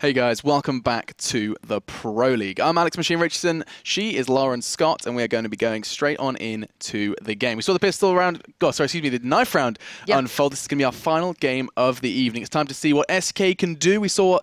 Hey guys, welcome back to the Pro League. I'm Alex Machine Richardson, she is Lauren Scott, and we are going to be going straight on into the game. We saw the pistol round, the knife round unfold. This is going to be our final game of the evening. It's time to see what SK can do. We saw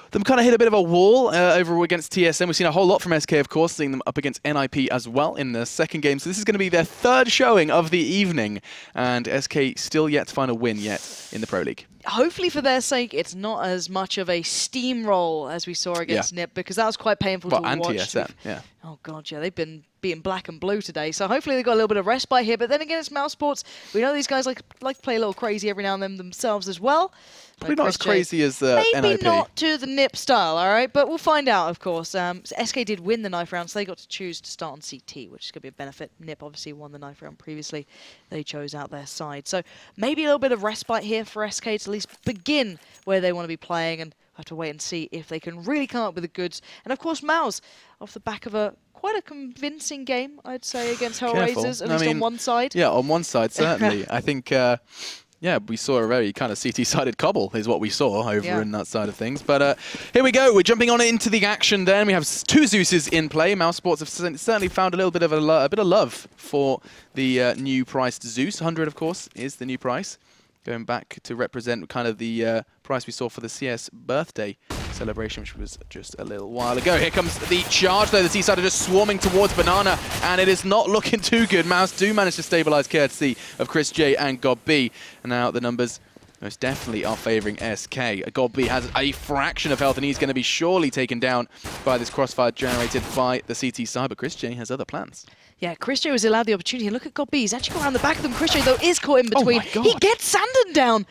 them kind of hit a bit of a wall over against TSM. We've seen a whole lot from SK, of course, seeing them up against NIP as well in the second game. So this is going to be their third showing of the evening, and SK still yet to find a win yet in the Pro League. Hopefully for their sake, it's not as much of a steamroll as we saw against NIP, because that was quite painful to watch. And TSM, yeah. Oh god, yeah, they've been beating black and blue today, so hopefully they've got a little bit of respite here. But then again, it's mousesports. We know these guys like to play a little crazy every now and then themselves as well. Probably not as crazy as maybe NIP. Not to the NIP style, all right? But we'll find out, of course. SK did win the knife round, so they got to choose to start on CT, which is going to be a benefit. NIP obviously won the knife round previously. They chose out their side. So maybe a little bit of respite here for SK to at least begin where they want to be playing, and have to wait and see if they can really come up with the goods. And of course, Mouse, off the back of quite a convincing game, I'd say, against Hellraisers, at least on one side. Yeah, on one side, certainly. I think... yeah, we saw a very kind of CT-sided cobble is what we saw over in that side of things. But here we go. We're jumping on into the action then. We have two Zeuses in play. mousesports have certainly found a little bit of a bit of love for the new priced Zeus. 100, of course, is the new price. Going back to represent kind of the price we saw for the CS birthday celebration, which was just a little while ago. Here comes the charge, though. The T-side are just swarming towards Banana, and it is not looking too good. Mouse do manage to stabilize courtesy of Chris J and God B. And now the numbers most definitely are favoring SK. God B has a fraction of health, and he's going to be surely taken down by this crossfire generated by the CT side. But Chris J has other plans. Yeah, Chris J was allowed the opportunity. Look at God B. He's actually got around the back of them. Chris J, though, is caught in between. Oh my God. He gets Sandon down.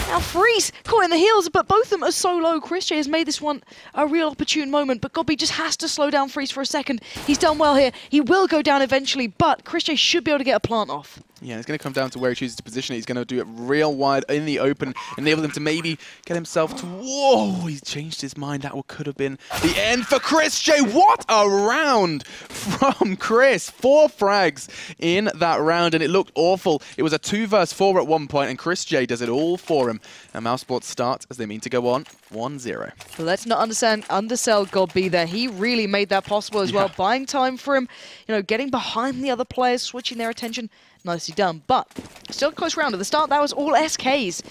Now Freeze caught in the heels, but both of them are so low. Chris J has made this one a real opportune moment, but God B just has to slow down Freeze for a second. He's done well here. He will go down eventually, but Chris J should be able to get a plant off. Yeah, it's going to come down to where he chooses to position it. He's going to do it real wide in the open, enable him to maybe get himself to... Whoa, he's changed his mind. That could have been the end for Chris J. What a round from Chris. 4 frags in that round, and it looked awful. It was a 2 versus 4 at one point, and Chris J does it all for him. And mousesports start as they mean to go on 1-0. But let's not undersell God B there. He really made that possible as well, buying time for him, you know, getting behind the other players, switching their attention. Nicely done, but still a close round. At the start, that was all SKs.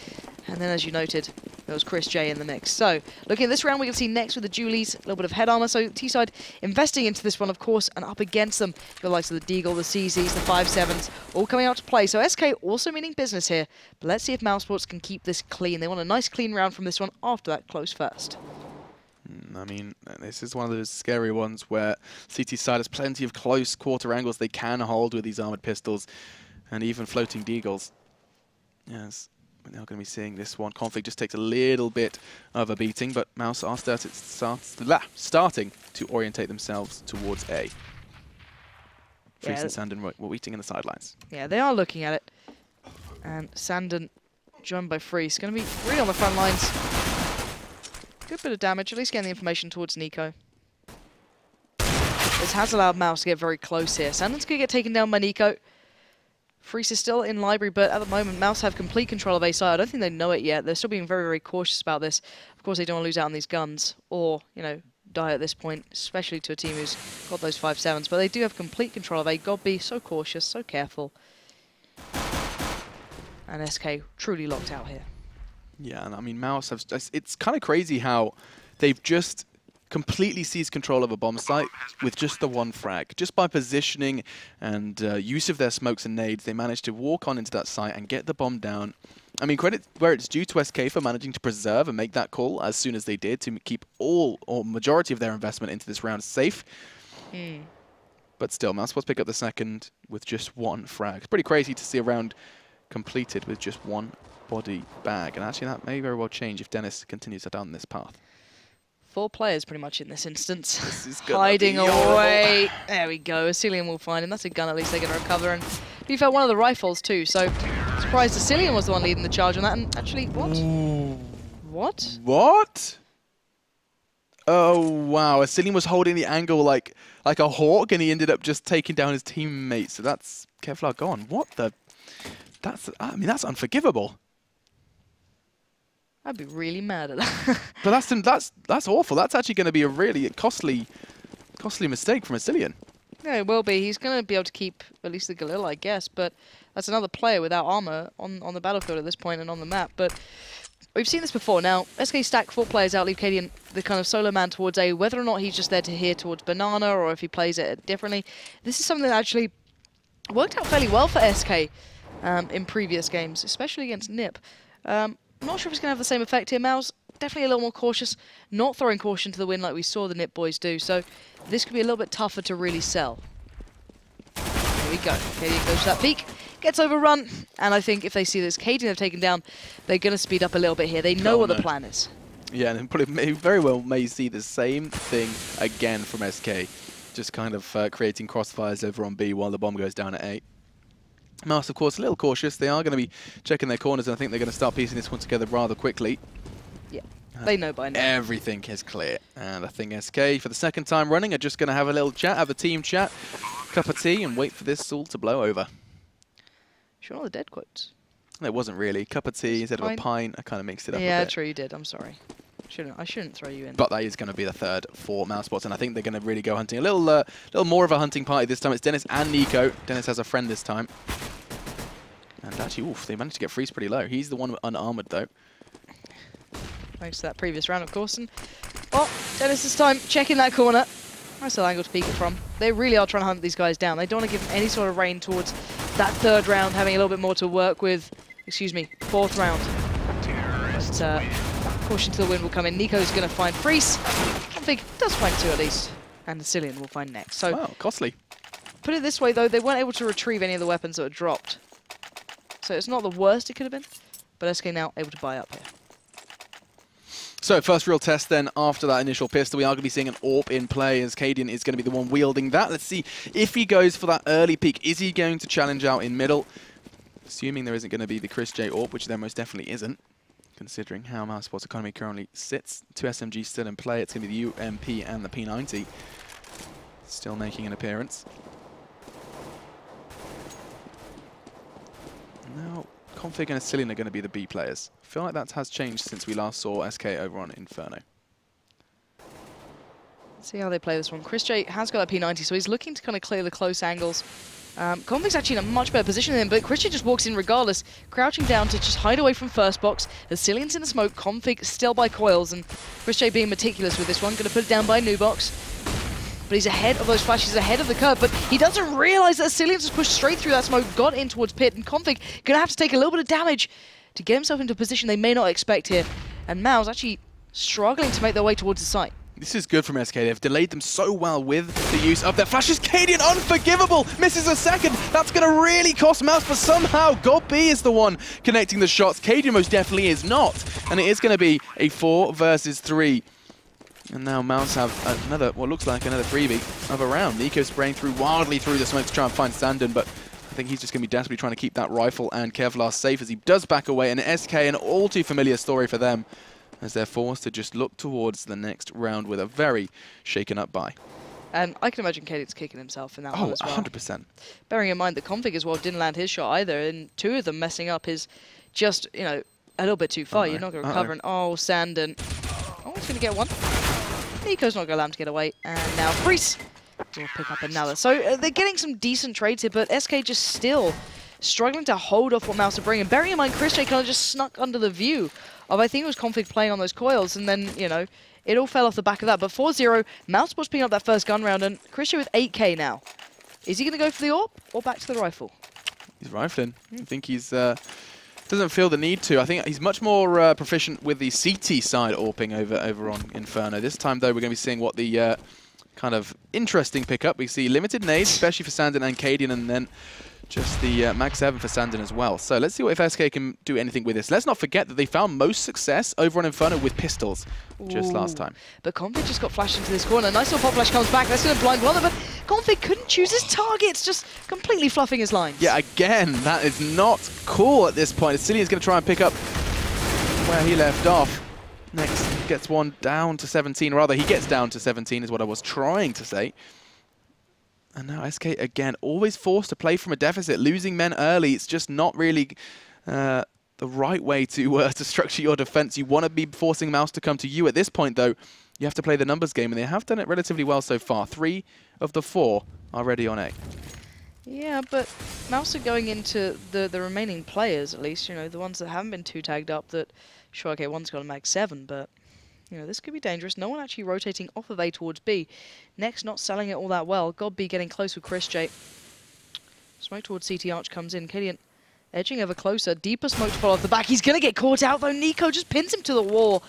And then, as you noted, there was Chris J in the mix. So, looking at this round, we can see next with the Julies, a little bit of head armor. So, T-side investing into this one, of course, and up against them, the likes of the Deagle, the CZs, the 5-7s, all coming out to play. So, SK also meaning business here. But let's see if mousesports can keep this clean. They want a nice, clean round from this one after that close first. I mean, this is one of those scary ones where CT side has plenty of close quarter angles they can hold with these armored pistols and even floating deagles. Yes, we're now going to be seeing this one. Conflict just takes a little bit of a beating, but Mouse are starting to orientate themselves towards A. Freeze and Sandon were waiting in the sidelines. Yeah, they are looking at it. And Sandon, joined by Freeze, going to be really on the front lines. Good bit of damage, at least getting the information towards Nico. This has allowed Mouse to get very close here. Sandon's going to get taken down by Nico. Freeze is still in library, but at the moment, Mouse have complete control of A side. I don't think they know it yet. They're still being very, very cautious about this. Of course, they don't want to lose out on these guns or, you know, die at this point, especially to a team who's got those 5-7s. But they do have complete control of A. God B, so cautious, so careful. And SK truly locked out here. Yeah, and I mean, Mouse have... It's kind of crazy how they've just completely seized control of a bomb site with just the 1 frag. Just by positioning and use of their smokes and nades, they managed to walk on into that site and get the bomb down. I mean, credit where it's due to SK for managing to preserve and make that call as soon as they did to keep all or majority of their investment into this round safe. But still, mousesports pick up the second with just 1 frag. It's pretty crazy to see a round completed with just 1 body bag, and actually that may very well change if Dennis continues down this path. 4 players pretty much in this instance. This is hiding away. There we go. Ascilian will find him. That's a gun at least they're going to recover. And to be fair, one of the rifles too. So surprised Ascilian was the one leading the charge on that. And actually, what? Ooh. What? What? Oh wow! Ascilian was holding the angle like a hawk, and he ended up just taking down his teammate. So that's Kevlar gone. What the? I mean, that's unforgivable. I'd be really mad at that. But that's awful. That's actually going to be a really costly mistake from SCII. Yeah, it will be. He's going to be able to keep at least the Galil, I guess, but that's another player without armor on the battlefield at this point and on the map. But we've seen this before. Now, SK stack 4 players out, leave Cadian the kind of solo man towards A, whether or not he's just there to hear towards Banana or if he plays it differently. This is something that actually worked out fairly well for SK in previous games, especially against NIP. I'm not sure if it's going to have the same effect here. Mouse definitely a little more cautious, not throwing caution to the wind like we saw the NIP boys do. So this could be a little bit tougher to really sell. Here we go. Cadian goes to that peak, gets overrun, and I think if they see this Cadian have taken down, they're going to speed up a little bit here. They know what the plan is. Yeah, and probably very well may see the same thing again from SK, just kind of creating crossfires over on B while the bomb goes down at A. Mouse, of course, a little cautious. They are going to be checking their corners, and I think they're going to start piecing this one together rather quickly. Yeah, they know by now. Everything is clear. And I think SK, for the second time running, are just going to have a little chat, have a team chat, cup of tea, and wait for this all to blow over. Sure, all the dead quotes. It wasn't really. Cup of tea instead of a pint. I kind of mixed it up a bit. Yeah, true, you did. I'm sorry. I shouldn't throw you in. But that is going to be the third for mousesports, and I think they're going to really go hunting. A little more of a hunting party this time. It's Dennis and Nico. Dennis has a friend this time. And actually, oof, they managed to get Freeze pretty low. He's the one unarmored, though. Thanks to that previous round, of course. And, oh, Dennis this time checking that corner. Nice little angle to peek it from. They really are trying to hunt these guys down. They don't want to give them any sort of rain towards that third round, having a little bit more to work with. Excuse me, fourth round. Just, caution to the wind will come in. Nico's going to find Freeze. Config does find 2 at least. And the SCII will find next. So, wow, costly. Put it this way, though, they weren't able to retrieve any of the weapons that were dropped. So it's not the worst it could have been, but SK now able to buy up here. So first real test then after that initial pistol. We are going to be seeing an AWP in play as Cadian is going to be the one wielding that. Let's see if he goes for that early peek. Is he going to challenge out in middle? Assuming there isn't going to be the Chris J AWP, which there most definitely isn't, considering how mousesports economy currently sits. 2 SMGs still in play. It's going to be the UMP and the P90 still making an appearance. Now, Config and SCII are going to be the B players. I feel like that has changed since we last saw SK over on Inferno. Let's see how they play this one. Chris J has got that P90, so he's looking to kind of clear the close angles. Config's actually in a much better position than him, but Chris J just walks in regardless, crouching down to just hide away from first box. The SCII's in the smoke, Config still by coils, and Chris J being meticulous with this one, going to put it down by new box. But he's ahead of those flashes, ahead of the curve, but he doesn't realize that SCII just pushed straight through that smoke, got in towards Pit, and Config going to have to take a little bit of damage to get himself into a position they may not expect here. And Mao's actually struggling to make their way towards the site. This is good from SK. They've delayed them so well with the use of their flashes. Cadian, unforgivable, misses a second. That's going to really cost Mouse, but somehow God B is the one connecting the shots. Cadian most definitely is not. And it is going to be a 4 versus 3. And now Mouse have another, what looks like another freebie of a round. Nico spraying wildly through the smoke to try and find Sandon, but I think he's just going to be desperately trying to keep that rifle and Kevlar safe as he does back away. And SK, an all too familiar story for them, as they're forced to just look towards the next round with a very shaken up buy. And I can imagine Cadian's kicking himself in that one as well. 100%. Bearing in mind that Config as well didn't land his shot either, and 2 of them messing up is just, you know, a little bit too far. You're not going to recover. And oh, Sandon. Oh, he's going to get one. Nico's not going to allow him to get away. And now Freeze will pick up another. So they're getting some decent trades here, but SK just still struggling to hold off what Mouse are bringing. Bearing in mind, Chris J kind of just snuck under the view of, I think it was Config playing on those coils, and then, you know, it all fell off the back of that. But 4-0, Mousesports picking up that first gun round, and Chris J with 8k now. Is he going to go for the AWP or back to the rifle? He's rifling. I think he's doesn't feel the need to. I think he's much more proficient with the CT side AWPing over on Inferno. This time, though, we're going to be seeing what the kind of interesting pickup. We see limited nades, especially for Sandon and Cadian, and then just the Mag 7 for Sandon as well. So let's see what if SK can do anything with this. Let's not forget that they found most success over on Inferno with pistols just last time. But Config just got flashed into this corner. Nice little pop flash comes back. That's going to blind one, but Config couldn't choose his targets, just completely fluffing his lines. Yeah, again, that is not cool at this point. SCII is going to try and pick up where he left off. Next, gets one down to 17. Rather, he gets down to 17 is what I was trying to say. And now SK, again, always forced to play from a deficit. Losing men early, it's just not really the the right way to structure your defense. You want to be forcing Mouse to come to you. At this point, though, you have to play the numbers game, and they have done it relatively well so far. 3 of the 4 are ready on A. Yeah, but Mouse are going into the remaining players, at least, you know, the ones that haven't been too tagged up that, sure, okay, one's got a mag 7, but, you know, this could be dangerous. No one actually rotating off of A towards B. Next, not selling it all that well. God B getting close with Chris J. Smoke towards CT Arch comes in. Killian edging ever closer. Deeper smoke to follow off the back. He's going to get caught out, though. Nico just pins him to the wall.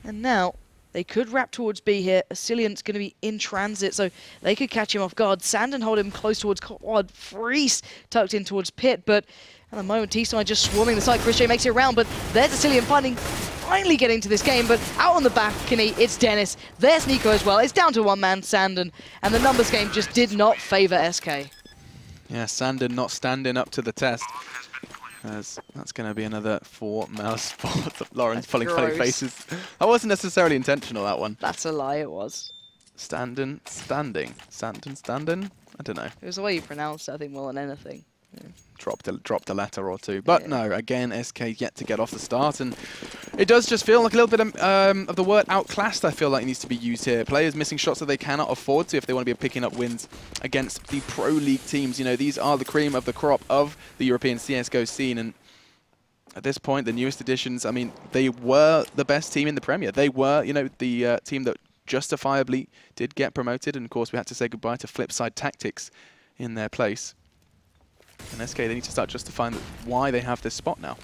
And now they could wrap towards B here. Asilian's going to be in transit, so they could catch him off guard. Sandon hold him close towards quad. Freeze tucked in towards pit, but at the moment, T-Side just swarming the side. Chris J makes it around, but there's Asilian finally getting to this game, but out on the balcony, it's Dennis. There's Nico as well. It's down to one man, Sandon, and the numbers game just did not favor SK. Yeah, Sandon not standing up to the test. As that's going to be another 4 mousesports. Lauren's pulling funny faces. That wasn't necessarily intentional, that one. That's a lie, it was. Standing. Sandon, standing? I don't know. It was the way you pronounced it, I think, more than anything. Yeah. Dropped a letter or two. But no, again, SK yet to get off the start. And it does just feel like a little bit of the word outclassed, I feel like, needs to be used here. Players missing shots that they cannot afford to if they want to be picking up wins against the Pro League teams. You know, these are the cream of the crop of the European CSGO scene. And at this point, the newest additions, I mean, they were the best team in the Premier. They were, you know, the team that justifiably did get promoted. And of course, we had to say goodbye to Flipside Tactics in their place. And SK, they need to start justifying why they have this spot now.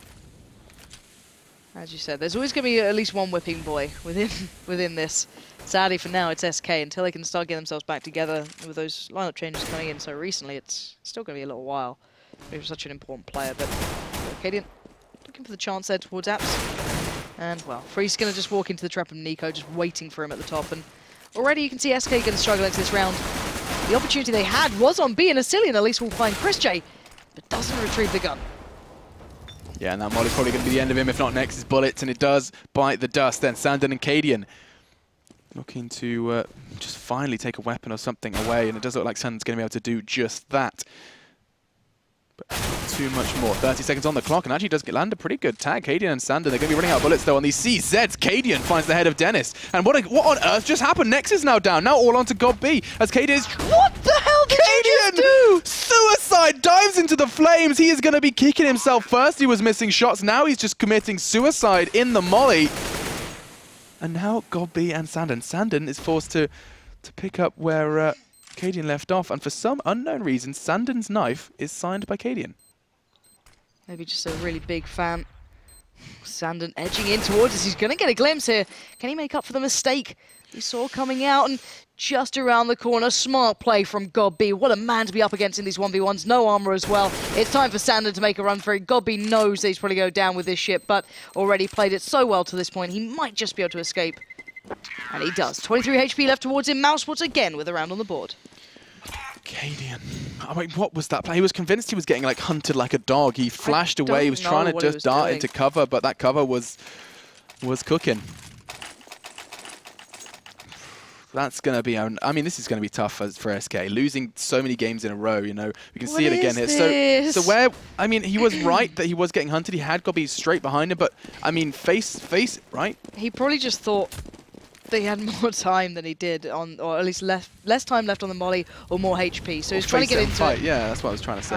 As you said, there's always going to be at least one whipping boy within this. Sadly, for now, it's SK. Until they can start getting themselves back together with those lineup changes coming in so recently, it's still going to be a little while. He was such an important player, but Cadian looking for the chance there towards Apps. And, well, Free's going to just walk into the trap of Nico, just waiting for him at the top. And already you can see SK going to struggle into this round. The opportunity they had was on B, and Asilian at least will find Chris J, but doesn't retrieve the gun. Yeah, and that Molly's probably going to be the end of him, if not Nex's bullets, and it does bite the dust. Then Sandon and Cadian looking to just finally take a weapon or something away, and it does look like Sandon's going to be able to do just that. But not too much more. 30 seconds on the clock, and actually does land a pretty good tag. Cadian and Sandon, they're going to be running out of bullets, though, on these CZs. Cadian finds the head of Dennis. And what on earth just happened? Nex is now down. Now all onto God B, as Cadian is... What the hell did you just do? Suicide dives into the flames. He is going to be kicking himself first. He was missing shots. Now he's just committing suicide in the molly. And now God B and Sandon. Sandon is forced to pick up where... Cadian left off, and for some unknown reason, Sandon's knife is signed by Cadian. Maybe just a really big fan. Sandon edging in towards us. He's going to get a glimpse here. Can he make up for the mistake he saw coming out? And just around the corner, smart play from God B. What a man to be up against in these 1v1s. No armor as well. It's time for Sandon to make a run for it. God B knows that he's probably going to go down with this ship, but already played it so well to this point, he might just be able to escape. And he does. 23 HP left towards him. mousesports again with a round on the board. Cadian. I mean, what was that play? He was convinced he was getting like hunted like a dog. He flashed away. He was trying to just dart into cover, but that cover was cooking. That's going to be... I mean, this is going to be tough for SK. Losing so many games in a row, you know. We can see it again here. So where... I mean, he was right that he was getting hunted. He had Gobby straight behind him, but, I mean, face, right? He probably just thought that he had more time than he did, on, or at least less time left on the molly, or more HP. So he's trying to get into it. Yeah, that's what I was trying to say.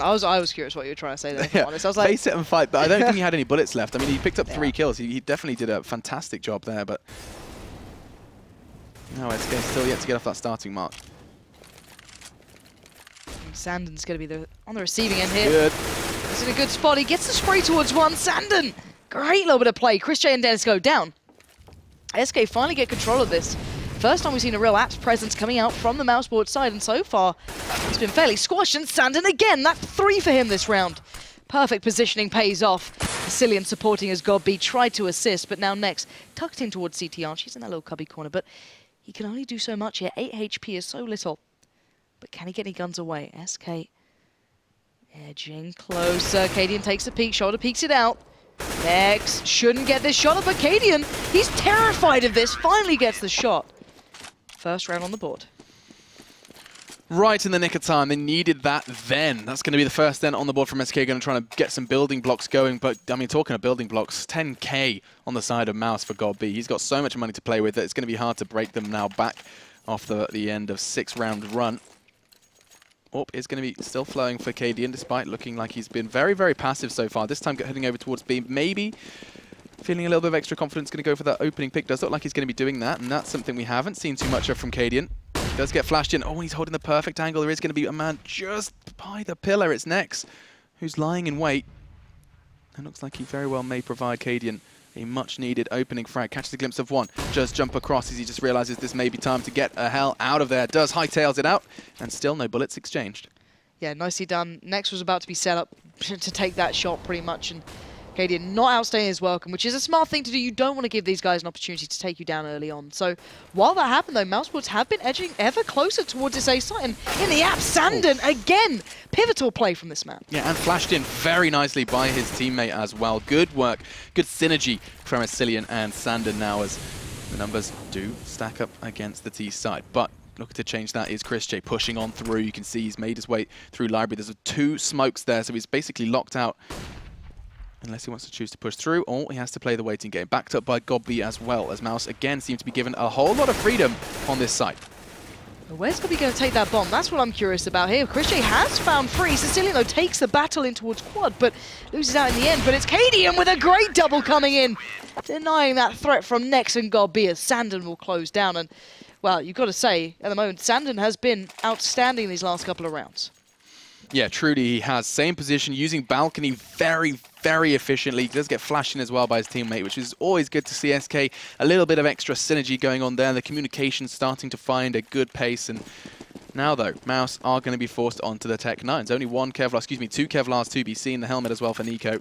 I was curious what you were trying to say there, if I'm honest. I was like, face it and fight, but I don't think he had any bullets left. I mean, he picked up 3 kills. He definitely did a fantastic job there, but... No, SK still yet to get off that starting mark. Sandon's going to be on the receiving end here. Good. He's in a good spot. He gets the spray towards one. Sandon! Great little bit of play. Chris J and Dennis go down. SK finally get control of this. First time we've seen a real apps presence coming out from the mousesports side, and so far it's been fairly squashed. And Sandon again, that's 3 for him this round. Perfect positioning pays off. Asilian supporting as God B tried to assist, but now Nex tucked in towards CT Arch. She's in that little cubby corner, but he can only do so much here. 8 HP is so little. But can he get any guns away? SK edging closer. Cadian takes a peek. Shoulder peeks it out. Nex shouldn't get this shot up, but Cadian, he's terrified of this. Finally gets the shot. First round on the board. Right in the nick of time. They needed that then. That's going to be the first dent on the board from SK. Going to try to get some building blocks going. But, I mean, talking of building blocks, 10K on the side of Mouse for God B. He's got so much money to play with that it's going to be hard to break them now back off the end of 6-round run. Orp is going to be still flowing for Cadian, despite looking like he's been very, very passive so far. This time heading over towards B. Maybe feeling a little bit of extra confidence, going to go for that opening pick. Does look like he's going to be doing that, and that's something we haven't seen too much of from Cadian. Does get flashed in. Oh, he's holding the perfect angle. There is going to be a man just by the pillar. It's Nex, who's lying in wait. And looks like he very well may provide Cadian a much-needed opening frag. Catches a glimpse of one. Just jump across as he just realizes this may be time to get a hell out of there. Does hightails it out, and still no bullets exchanged. Yeah, nicely done. Nex was about to be set up to take that shot pretty much, and Cadian not outstaying his welcome, which is a smart thing to do. You don't want to give these guys an opportunity to take you down early on. So while that happened, though, mousesports have been edging ever closer towards this A site. And in the app, Sandon, again, pivotal play from this man. Yeah, and flashed in very nicely by his teammate as well. Good work, good synergy from SCII and Sandon now as the numbers do stack up against the T side. But looking to change that is Chris J pushing on through. You can see he's made his way through library. There's 2 smokes there, so he's basically locked out. Unless he wants to choose to push through, or he has to play the waiting game. Backed up by Godby as well, as Mouse again seems to be given a whole lot of freedom on this site. Where's Godby going to take that bomb? That's what I'm curious about here. Chris J has found free. SCII, though, takes the battle in towards quad, but loses out in the end. But it's Cadian with a great double coming in, denying that threat from Nex and Godby as Sandon will close down. And, well, you've got to say, at the moment, Sandon has been outstanding these last couple of rounds. Yeah, truly he has. Same position, using balcony very, very efficiently. He does get flashed in as well by his teammate, which is always good to see. SK, a little bit of extra synergy going on there. The communication starting to find a good pace. And now, though, Mouse are going to be forced onto the Tech 9s. Only 2 Kevlars to be seen. The helmet as well for Nico.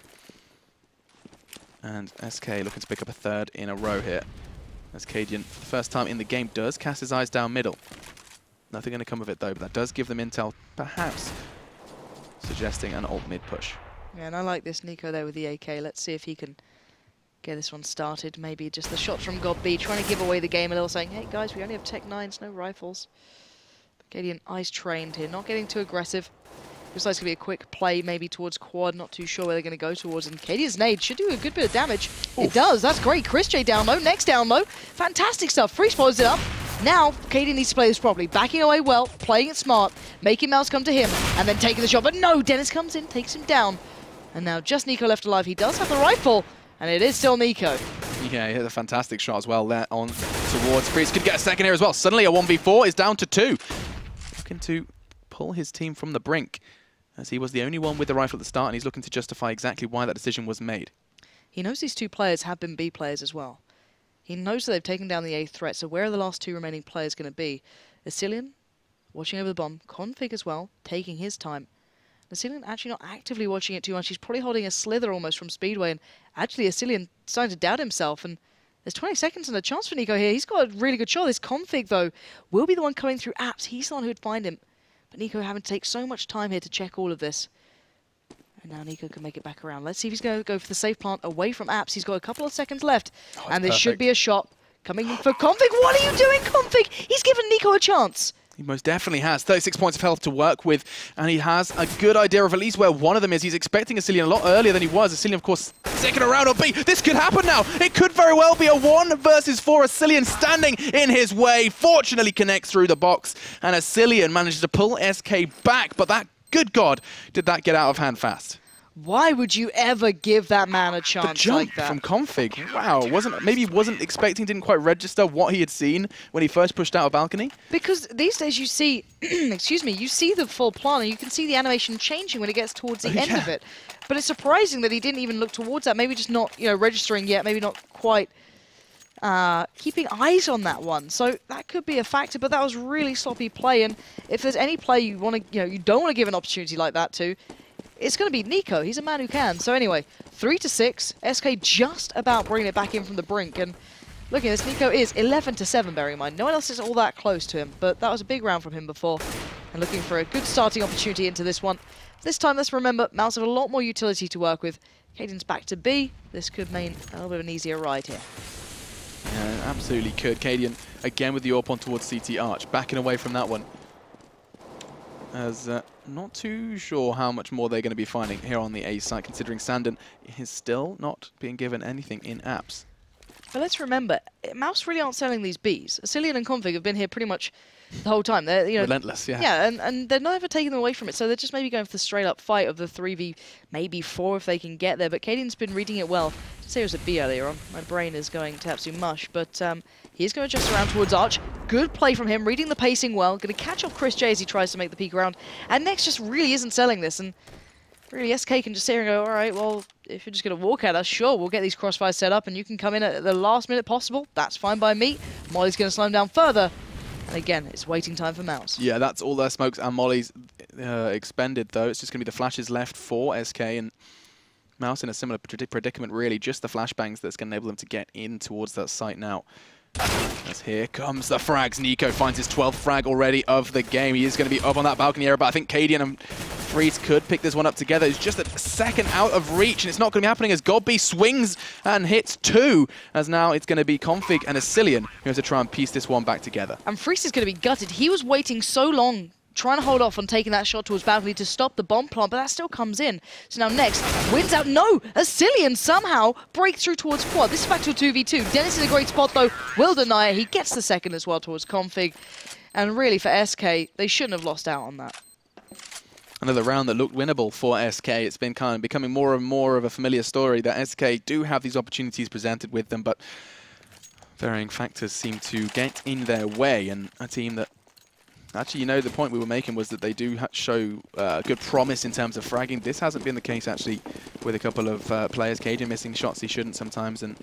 And SK looking to pick up a 3rd in a row here. As Cadian, for the first time in the game, does cast his eyes down middle. Nothing going to come of it, though, but that does give them intel, perhaps suggesting an alt mid push. Yeah, and I like this Nico there with the AK. Let's see if he can get this one started. Maybe just the shots from Godby, trying to give away the game a little, saying, hey guys, we only have Tech 9s, no rifles. Cadian eyes trained here, not getting too aggressive. Looks like it's going to be a quick play, maybe towards quad, not too sure where they're going to go towards. And Cadian's nade should do a good bit of damage. Oof. It does, that's great. Chris J down low, Next down low. Fantastic stuff. Freeze follows it up. Now, Cadian needs to play this properly. Backing away well, playing it smart, making Mouse come to him, and then taking the shot. But no, Dennis comes in, takes him down. And now just Nico left alive. He does have the rifle, and it is still Nico. Yeah, he hit a fantastic shot as well there on towards Freeze. Could get a second here as well. Suddenly a 1v4 is down to 2. Looking to pull his team from the brink, as he was the only one with the rifle at the start, and he's looking to justify exactly why that decision was made. He knows these 2 players have been B players as well. He knows that they've taken down the A threat, so where are the last 2 remaining players going to be? SCII, watching over the bomb, Config as well, taking his time. SCII actually not actively watching it too much. He's probably holding a slither almost from Speedway, and actually SCII starting to doubt himself, and there's 20 seconds and a chance for Nico here. He's got a really good shot. This Config, though, will be the one coming through apps. He's the one who would find him. But Nico having to take so much time here to check all of this. And now Nico can make it back around. Let's see if he's going to go for the safe plant away from apps. He's got a couple of seconds left. Oh, and this should be a shot coming in for Config. What are you doing, Config? He's given Nico a chance. He most definitely has. 36 points of health to work with, and he has a good idea of at least where one of them is. He's expecting SCII a lot earlier than he was. SCII, of course, second around on B. This could happen now. It could very well be a 1 versus 4. SCII standing in his way. Fortunately connects through the box, and SCII manages to pull SK back. But that, good God, did that get out of hand fast. Why would you ever give that man a chance like that? The jump from Config, wow, maybe he wasn't expecting, didn't quite register what he had seen when he first pushed out a balcony? Because these days you see, excuse me, you see the full plan and you can see the animation changing when it gets towards the end of it. But it's surprising that he didn't even look towards that, maybe just not, registering yet, maybe not quite keeping eyes on that one. So that could be a factor, but that was really sloppy play, and if there's any play you want to, you don't want to give an opportunity like that to, it's going to be Nico. He's a man who can. So anyway, 3-6. SK just about bringing it back in from the brink. And look at this, Nico is 11-7, bearing in mind. No one else is all that close to him, but that was a big round from him before. And looking for a good starting opportunity into this one. This time, let's remember, Mouse have a lot more utility to work with. Cadian's back to B. This could mean a little bit of an easier ride here. Yeah, absolutely could. Cadian, again with the AWP on towards CT Arch. Backing away from that one. as not too sure how much more they're going to be finding here on the A side, considering Sandon is still not being given anything in apps. But let's remember, Mouse really aren't selling these Bs. SCII and Config have been here pretty much the whole time. They're, you know, relentless, yeah. Yeah, and they're never taking them away from it. So they're just maybe going for the straight-up fight of the 3v, maybe 4 if they can get there. But Cadian's been reading it well. I did say it was a B earlier on. My brain is going to absolute mush. But he's going to adjust around towards Arch. Good play from him, reading the pacing well. Going to catch up Chris J as he tries to make the peek around. And Next just really isn't selling this. And really, SK can just sit here and go, all right, well, if you're just going to walk at us, sure, we'll get these crossfires set up and you can come in at the last minute possible. That's fine by me. Molly's going to slow him down further. And again, it's waiting time for Mouse. Yeah, that's all their smokes and Molly's expended, though. It's just going to be the flashes left for SK, and Mouse in a similar predicament, really. Just the flashbangs that's going to enable them to get in towards that site now. As here comes the frags. Nico finds his 12th frag already of the game. He is going to be up on that balcony area, but I think Cadian and Freeze could pick this one up together. It's just a second out of reach, and it's not going to be happening as Godby swings and hits 2, as now it's going to be Config and Ascillion who have to try and piece this one back together. And Freeze is going to be gutted. He was waiting so long, trying to hold off on taking that shot towards balcony to stop the bomb plant, but that still comes in. So now Next wins out. No! Ascillion somehow breaks through towards quad. This is back to a 2v2. Dennis in a great spot, though. Will deny it. He gets the second as well towards Config. And really, for SK, they shouldn't have lost out on that. Another round that looked winnable for SK. It's been kind of becoming more and more of a familiar story that SK do have these opportunities presented with them, but varying factors seem to get in their way. And a team that actually, you know, the point we were making was that they do show good promise in terms of fragging. This hasn't been the case, actually, with a couple of players. Cajun missing shots he shouldn't sometimes. And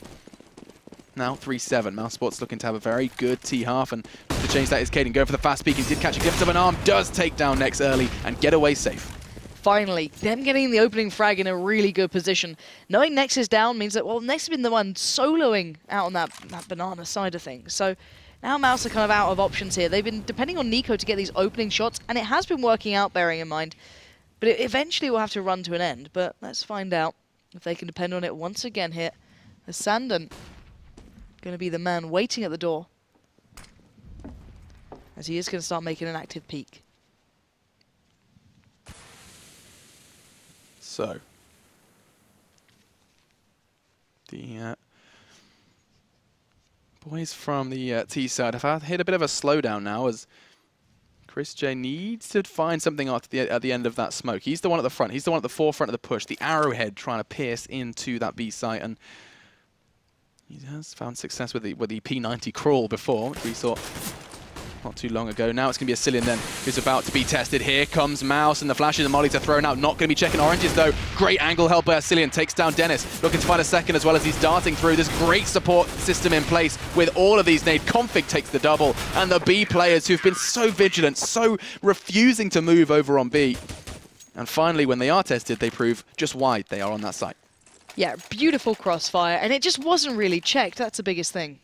now 3-7. mousesports looking to have a very good T-half. And to change that is Caden going for the fast peek. He did catch a glimpse of an arm. Does take down Next early and get away safe. Finally, them getting the opening frag in a really good position. Knowing Next is down means that, well, Next has been the one soloing out on that banana side of things. So now Mouse are kind of out of options here. They've been depending on Nico to get these opening shots, and it has been working out, bearing in mind. But it eventually will have to run to an end. But let's find out if they can depend on it once again here. As Sandon going to be the man waiting at the door, as he is going to start making an active peek. So the boys from the T side have hit a bit of a slowdown now, as Chris J needs to find something at the end of that smoke. He's the one at the front. He's the one at the forefront of the push. The arrowhead trying to pierce into that B site, and he has found success with the P90 crawl before, which we saw not too long ago. Now it's going to be Ascillion then, who's about to be tested. Here comes Mouse, and the flashes and mollies are thrown out. Not going to be checking oranges, though. Great angle held by Ascillion. Takes down Dennis. Looking to find a second as well as he's darting through. This great support system in place with all of these nade. Config takes the double, and the B players who've been so vigilant, so refusing to move over on B. And finally, when they are tested, they prove just why they are on that site. Yeah, beautiful crossfire, and it just wasn't really checked. That's the biggest thing.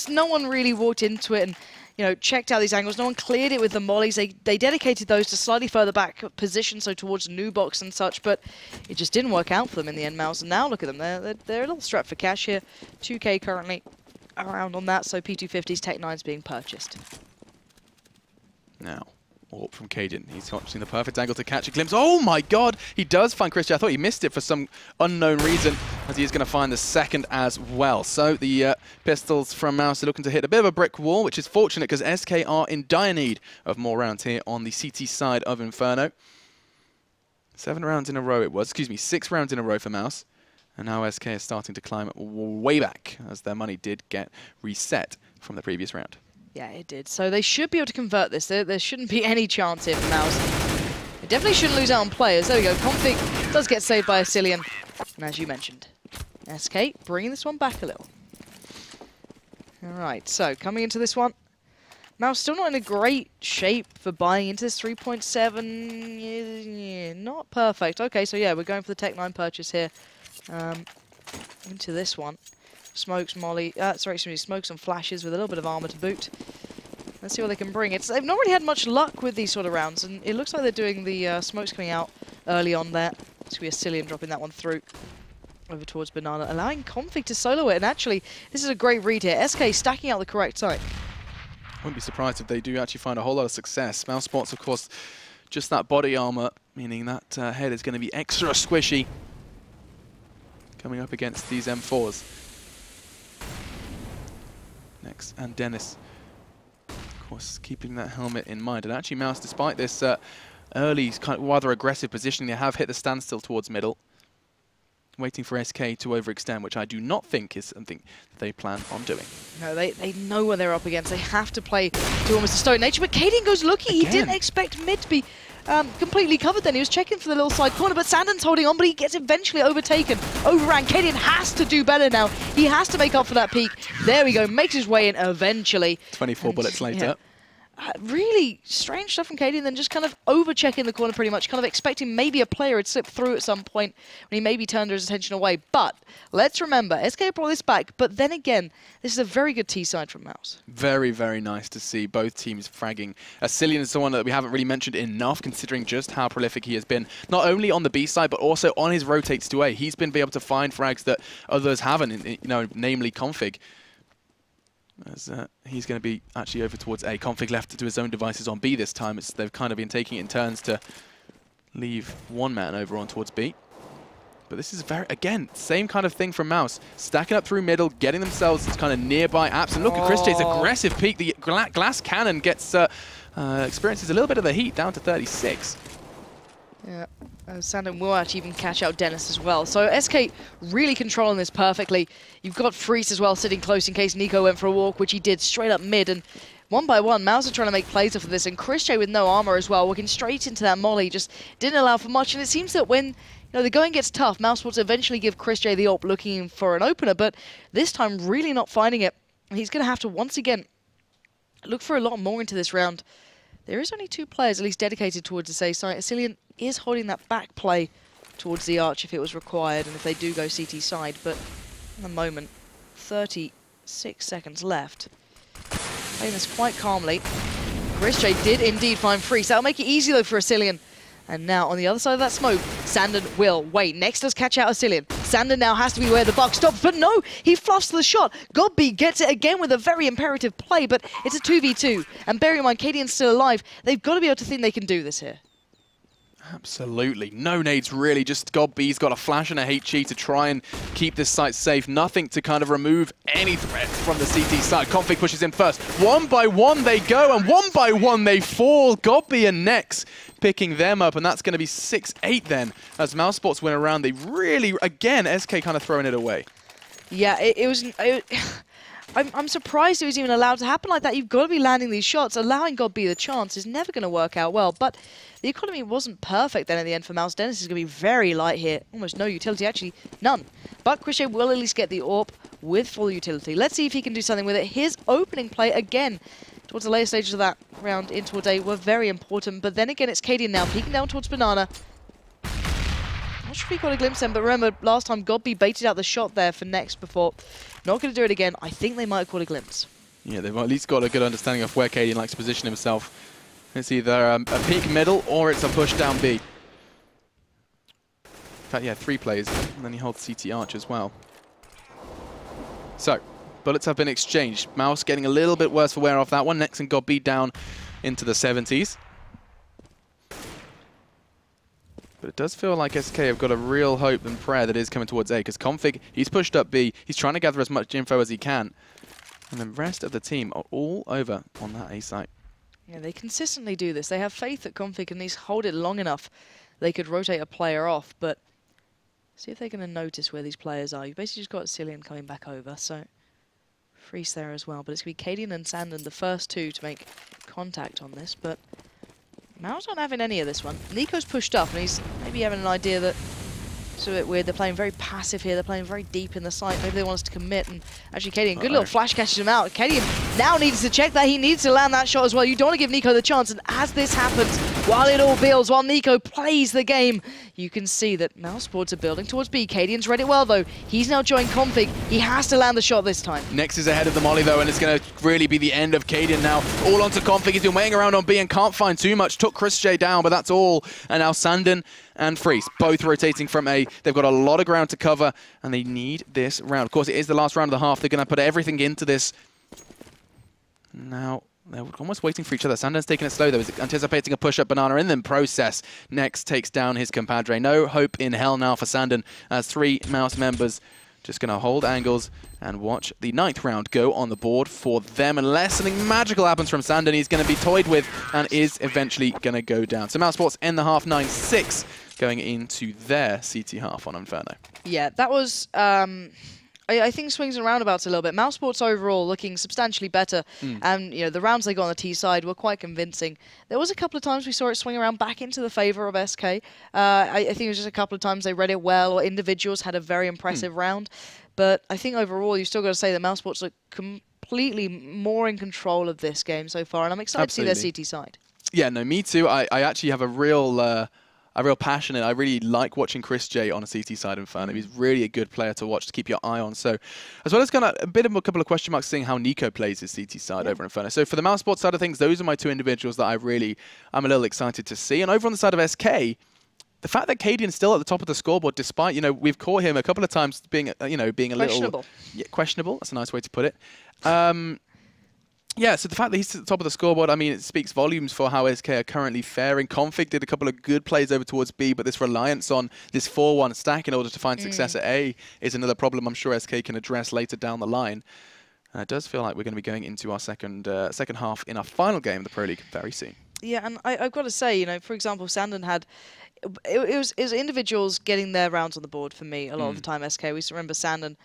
No one really walked into it and, you know, checked out these angles. No one cleared it with the mollies. They dedicated those to slightly further back position, so towards new box and such, but it just didn't work out for them in the end, Mouse. And now look at them. They're a little strapped for cash here. 2K currently around on that, so P250's Tech 9's being purchased. Now, Warp from Cajun. He's seen the perfect angle to catch a glimpse. Oh my god! He does find Christian. I thought he missed it for some unknown reason, as he is going to find the second as well. So the pistols from Mouse are looking to hit a bit of a brick wall, which is fortunate because SK are in dire need of more rounds here on the CT side of Inferno. 7 rounds in a row it was. Excuse me, 6 rounds in a row for Mouse. And now SK is starting to climb way back, as their money did get reset from the previous round. Yeah, it did. So they should be able to convert this. There shouldn't be any chance here for Mouse. They definitely shouldn't lose out on players. There we go. Config does get saved by Ascillion. And as you mentioned, SK bringing this one back a little. All right, so coming into this one, Mouse still not in a great shape for buying into this 3.7. Not perfect. Okay, so yeah, we're going for the Tech 9 purchase here. Into this one. Smokes, molly, smokes and flashes with a little bit of armor to boot. Let's see what they can bring. They've not really had much luck with these sort of rounds, and it looks like they're doing the smokes coming out early on there. It's going to be Ascillion dropping that one through over towards Banana, allowing Config to solo it. And actually, this is a great read here. SK stacking out the correct site. I wouldn't be surprised if they do actually find a whole lot of success. mousesports, of course, just that body armor, meaning that head is going to be extra squishy coming up against these M4s. Next, and Dennis, of course, keeping that helmet in mind. And actually, Mouse, despite this early, kind of rather aggressive positioning, they have hit the standstill towards middle, waiting for SK to overextend, which I do not think is something they plan on doing. No, they know what they're up against. They have to play to almost a stoic nature, but Cadian goes lucky. Again. He didn't expect mid to be completely covered then. He was checking for the little side corner, but Sandon's holding on, but he gets eventually overtaken, overran. Cadian has to do better now. He has to make up for that peak. There we go, makes his way in eventually. 24 bullets later. Yeah. Really strange stuff from Cadian, then just kind of over-checking the corner pretty much, kind of expecting maybe a player had slipped through at some point when he maybe turned his attention away. But let's remember, SK brought this back, but then again, this is a very good T-side from Mouse. Very, very nice to see both teams fragging. SCII is someone that we haven't really mentioned enough, considering just how prolific he has been, not only on the B side, but also on his rotates to A. He's been able to find frags that others haven't, you know, namely Config. As he's going to be actually over towards A. Config left to do his own devices on B this time. They've kind of been taking it in turns to leave one man over on towards B. But this is very, again, same kind of thing from Mouse. Stacking up through middle, getting themselves kind of nearby apps. And look at ChrisJ's aggressive peak. The glass cannon gets experiences a little bit of the heat, down to 36. Yeah, Sandon will actually even catch out Dennis as well. So SK really controlling this perfectly. You've got Freeze as well sitting close in case Nico went for a walk, which he did straight up mid. And one by one, Mouse are trying to make plays off of this. And ChrisJ with no armor as well, walking straight into that molly, just didn't allow for much. And it seems that when the going gets tough, mousesports eventually give ChrisJ the op looking for an opener, but this time really not finding it. He's going to have to once again look for a lot more into this round. There is only 2 players at least dedicated towards the A side. SCII is holding that back play towards the arch if it was required and if they do go CT side, but at the moment, 36 seconds left. Playing this quite calmly. ChrisJ did indeed find Freeze. That'll make it easy though for SCII. And now on the other side of that smoke, Sandon will wait. Next does catch out SCII. Sandon now has to be where the buck stops, but no, he fluffs the shot. Godby gets it again with a very imperative play, but it's a 2v2. And bear in mind, Cadian's still alive. They've got to be able to think they can do this here. Absolutely. No nades really, just Godby's got a flash and a HE to try and keep this site safe. Nothing to kind of remove any threat from the CT side. Config pushes in first. One by one they go, and one by one they fall. Godby and Nex picking them up, and that's going to be 6-8 then. As mousesports win around, they really, again, SK kind of throwing it away. Yeah, I'm surprised it was even allowed to happen like that. You've got to be landing these shots. Allowing Godby the chance is never going to work out well, but the economy wasn't perfect then in the end for Mouse. Dennis is going to be very light here. Almost no utility, actually none. But ChrisJ will at least get the AWP with full utility. Let's see if he can do something with it. His opening play again towards the later stages of that round in towards A were very important. But then again, it's Cadian now peeking down towards Banana. Not sure if he got a glimpse then, but remember last time Godby baited out the shot there for Next before. Not going to do it again. I think they might have caught a glimpse. Yeah, they've at least got a good understanding of where Cadian likes to position himself. It's either a peek middle or it's a push down B. In fact, yeah, 3 plays, and then he holds CT Arch as well. So, bullets have been exchanged. Mouse getting a little bit worse for wear off that one. Next and Godby down into the 70s. But it does feel like SK have got a real hope and prayer that is coming towards A, because Config, he's pushed up B. He's trying to gather as much info as he can. And the rest of the team are all over on that A site. Yeah, they consistently do this. They have faith that Config can at least hold it long enough they could rotate a player off, but see if they're going to notice where these players are. You've basically just got SCII coming back over, so Freeze there as well. But it's going to be Cadian and Sandon, the first 2 to make contact on this, but Mao's not having any of this one. Nico's pushed up, and he's maybe having an idea that it's a bit weird. They're playing very passive here. They're playing very deep in the site. Maybe they want us to commit. And actually, Cadian, good little flash catches him out. Cadian now needs to check that. He needs to land that shot as well. You don't want to give Nico the chance. And as this happens, while it all builds, while Nico plays the game, you can see that mousesports are building towards B. Cadian's read it well, though. He's now joined Config. He has to land the shot this time. Next is ahead of the molly, though, and it's going to really be the end of Cadian now. All onto Config. He's been waiting around on B and can't find too much. Took ChrisJ down, but that's all. And now Sandon and Freeze, both rotating from A. They've got a lot of ground to cover, and they need this round. Of course, it is the last round of the half. They're going to put everything into this. Now, They're almost waiting for each other. Sanden's taking it slow, though. He's anticipating a push-up banana in the process. Next takes down his compadre. No hope in hell now for Sanden, as 3 Mouse members just going to hold angles and watch the 9th round go on the board for them. Unless something magical happens from Sanden, he's going to be toyed with and is eventually going to go down. So mousesports end the half 9-6 going into their CT half on Inferno. Yeah, that was... I think swings and roundabouts a little bit. Mousesports overall looking substantially better, and you know the rounds they got on the T side were quite convincing. There was a couple of times we saw it swing around back into the favour of SK. I think it was just a couple of times they read it well, or individuals had a very impressive round. But I think overall you still got to say that Mousesports look completely more in control of this game so far, and I'm excited to see their CT side. Yeah, no, me too. I actually have a real passion, and I really like watching Chris J on a CT side Inferno. He's really a good player to watch, to keep your eye on. So, as well as kind of a couple of question marks seeing how Nico plays his CT side over Inferno. So for the mousesports side of things, those are my 2 individuals that I'm a little excited to see. And over on the side of SK, the fact that Cadian's still at the top of the scoreboard, despite, you know, we've caught him a couple of times being, being a questionable. Questionable. That's a nice way to put it. Yeah, so the fact that he's at the top of the scoreboard, I mean, it speaks volumes for how SK are currently faring. Config did a couple of good plays over towards B, but this reliance on this 4-1 stack in order to find success at A is another problem I'm sure SK can address later down the line. It does feel like we're going to be going into our second half in our final game of the Pro League very soon. Yeah, and I've got to say, you know, for example, Sanden had... It was individuals getting their rounds on the board for me a lot of the time, SK. We used to remember Sanden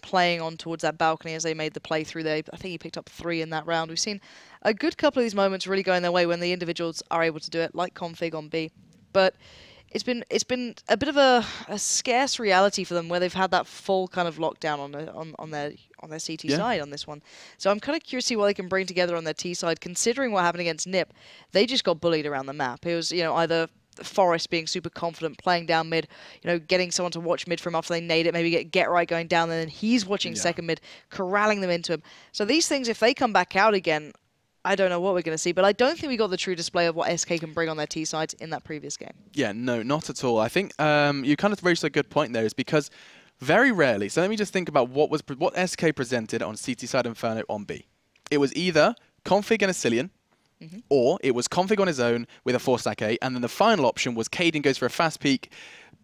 playing on towards that balcony as they made the play through there. I think he picked up 3 in that round. We've seen a good couple of these moments really going their way when the individuals are able to do it, like Config on B. But it's been a bit of a scarce reality for them where they've had that full kind of lockdown on their CT side on this one. So I'm kind of curious to see what they can bring together on their T side, considering what happened against NIP. They just got bullied around the map. It was, you know, either Forest being super confident, playing down mid, you know, getting someone to watch mid from after they nade it, maybe get right going down, and then he's watching second mid, corralling them into him. So these things, if they come back out again, I don't know what we're going to see, but I don't think we got the true display of what SK can bring on their T sides in that previous game. Yeah, no, not at all. I think you kind of raised a good point there, is because very rarely, so let me just think about what SK presented on CT side Inferno on B. It was either Config and a Cillian, or it was Config on his own with a 4-stack A, and then the final option was Cadian goes for a fast peek,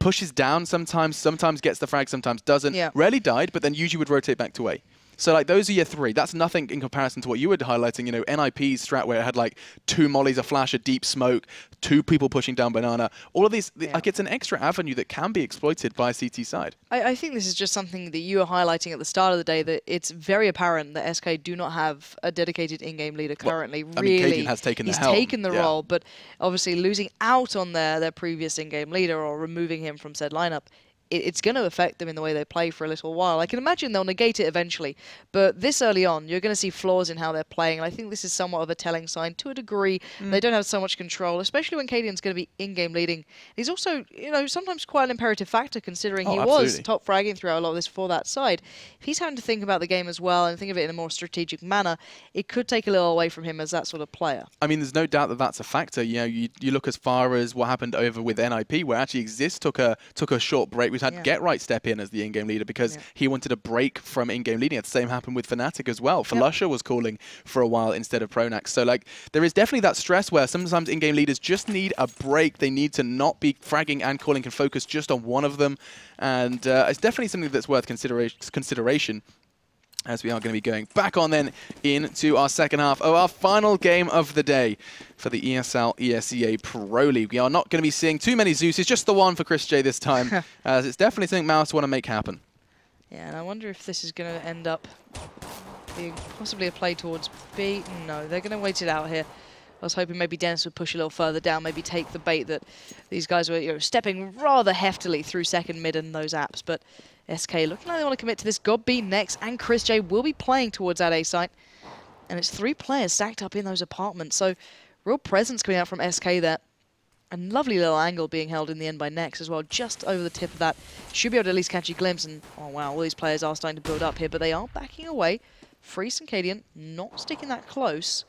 pushes down sometimes gets the frag, sometimes doesn't. Rarely died, but then usually would rotate back to A. So like those are your 3. That's nothing in comparison to what you were highlighting. You know, NIP's strat where it had like 2 mollies, a flash, a deep smoke, 2 people pushing down banana. All of these, like it's an extra avenue that can be exploited by a CT side. I think this is just something that you were highlighting at the start of the day, that it's very apparent that SK do not have a dedicated in-game leader currently. Well, really, I mean, Cadian has taken the helm. He's taken the role, but obviously losing out on their previous in-game leader or removing him from said lineup, it's going to affect them in the way they play for a little while. I can imagine they'll negate it eventually, but this early on, you're going to see flaws in how they're playing, and I think this is somewhat of a telling sign to a degree. They don't have so much control, especially when Cadian's going to be in-game leading. He's also, you know, sometimes quite an imperative factor, considering he was top fragging throughout a lot of this for that side. If he's having to think about the game as well and think of it in a more strategic manner, it could take a little away from him as that sort of player. I mean, there's no doubt that that's a factor. You know, you look as far as what happened over with NIP, where actually Exist took a short break. We've had Get Right step in as the in-game leader because he wanted a break from in-game leading. The same happened with Fnatic as well. Falusha was calling for a while instead of Pronax. So like there is definitely that stress where sometimes in-game leaders just need a break. They need to not be fragging and calling, can focus just on one of them. And it's definitely something that's worth consideration. As we are going to be going back on then into our second half of our final game of the day for the ESL ESEA Pro League. We are not going to be seeing too many Zeus. It's just the one for Chris J this time, as it's definitely something Mouse want to make happen. Yeah, and I wonder if this is going to end up being possibly a play towards B. No, they're going to wait it out here. I was hoping maybe Dennis would push a little further down, maybe take the bait that these guys were, you know, stepping rather heftily through second mid and those apps, but SK looking like they want to commit to this. God B next, and Chris J will be playing towards that A site. And it's 3 players stacked up in those apartments. So real presence coming out from SK there. A lovely little angle being held in the end by Nex as well, just over the tip of that. Should be able to at least catch a glimpse. And oh wow, all these players are starting to build up here, but they are backing away. Freeze and Cadian not sticking that close.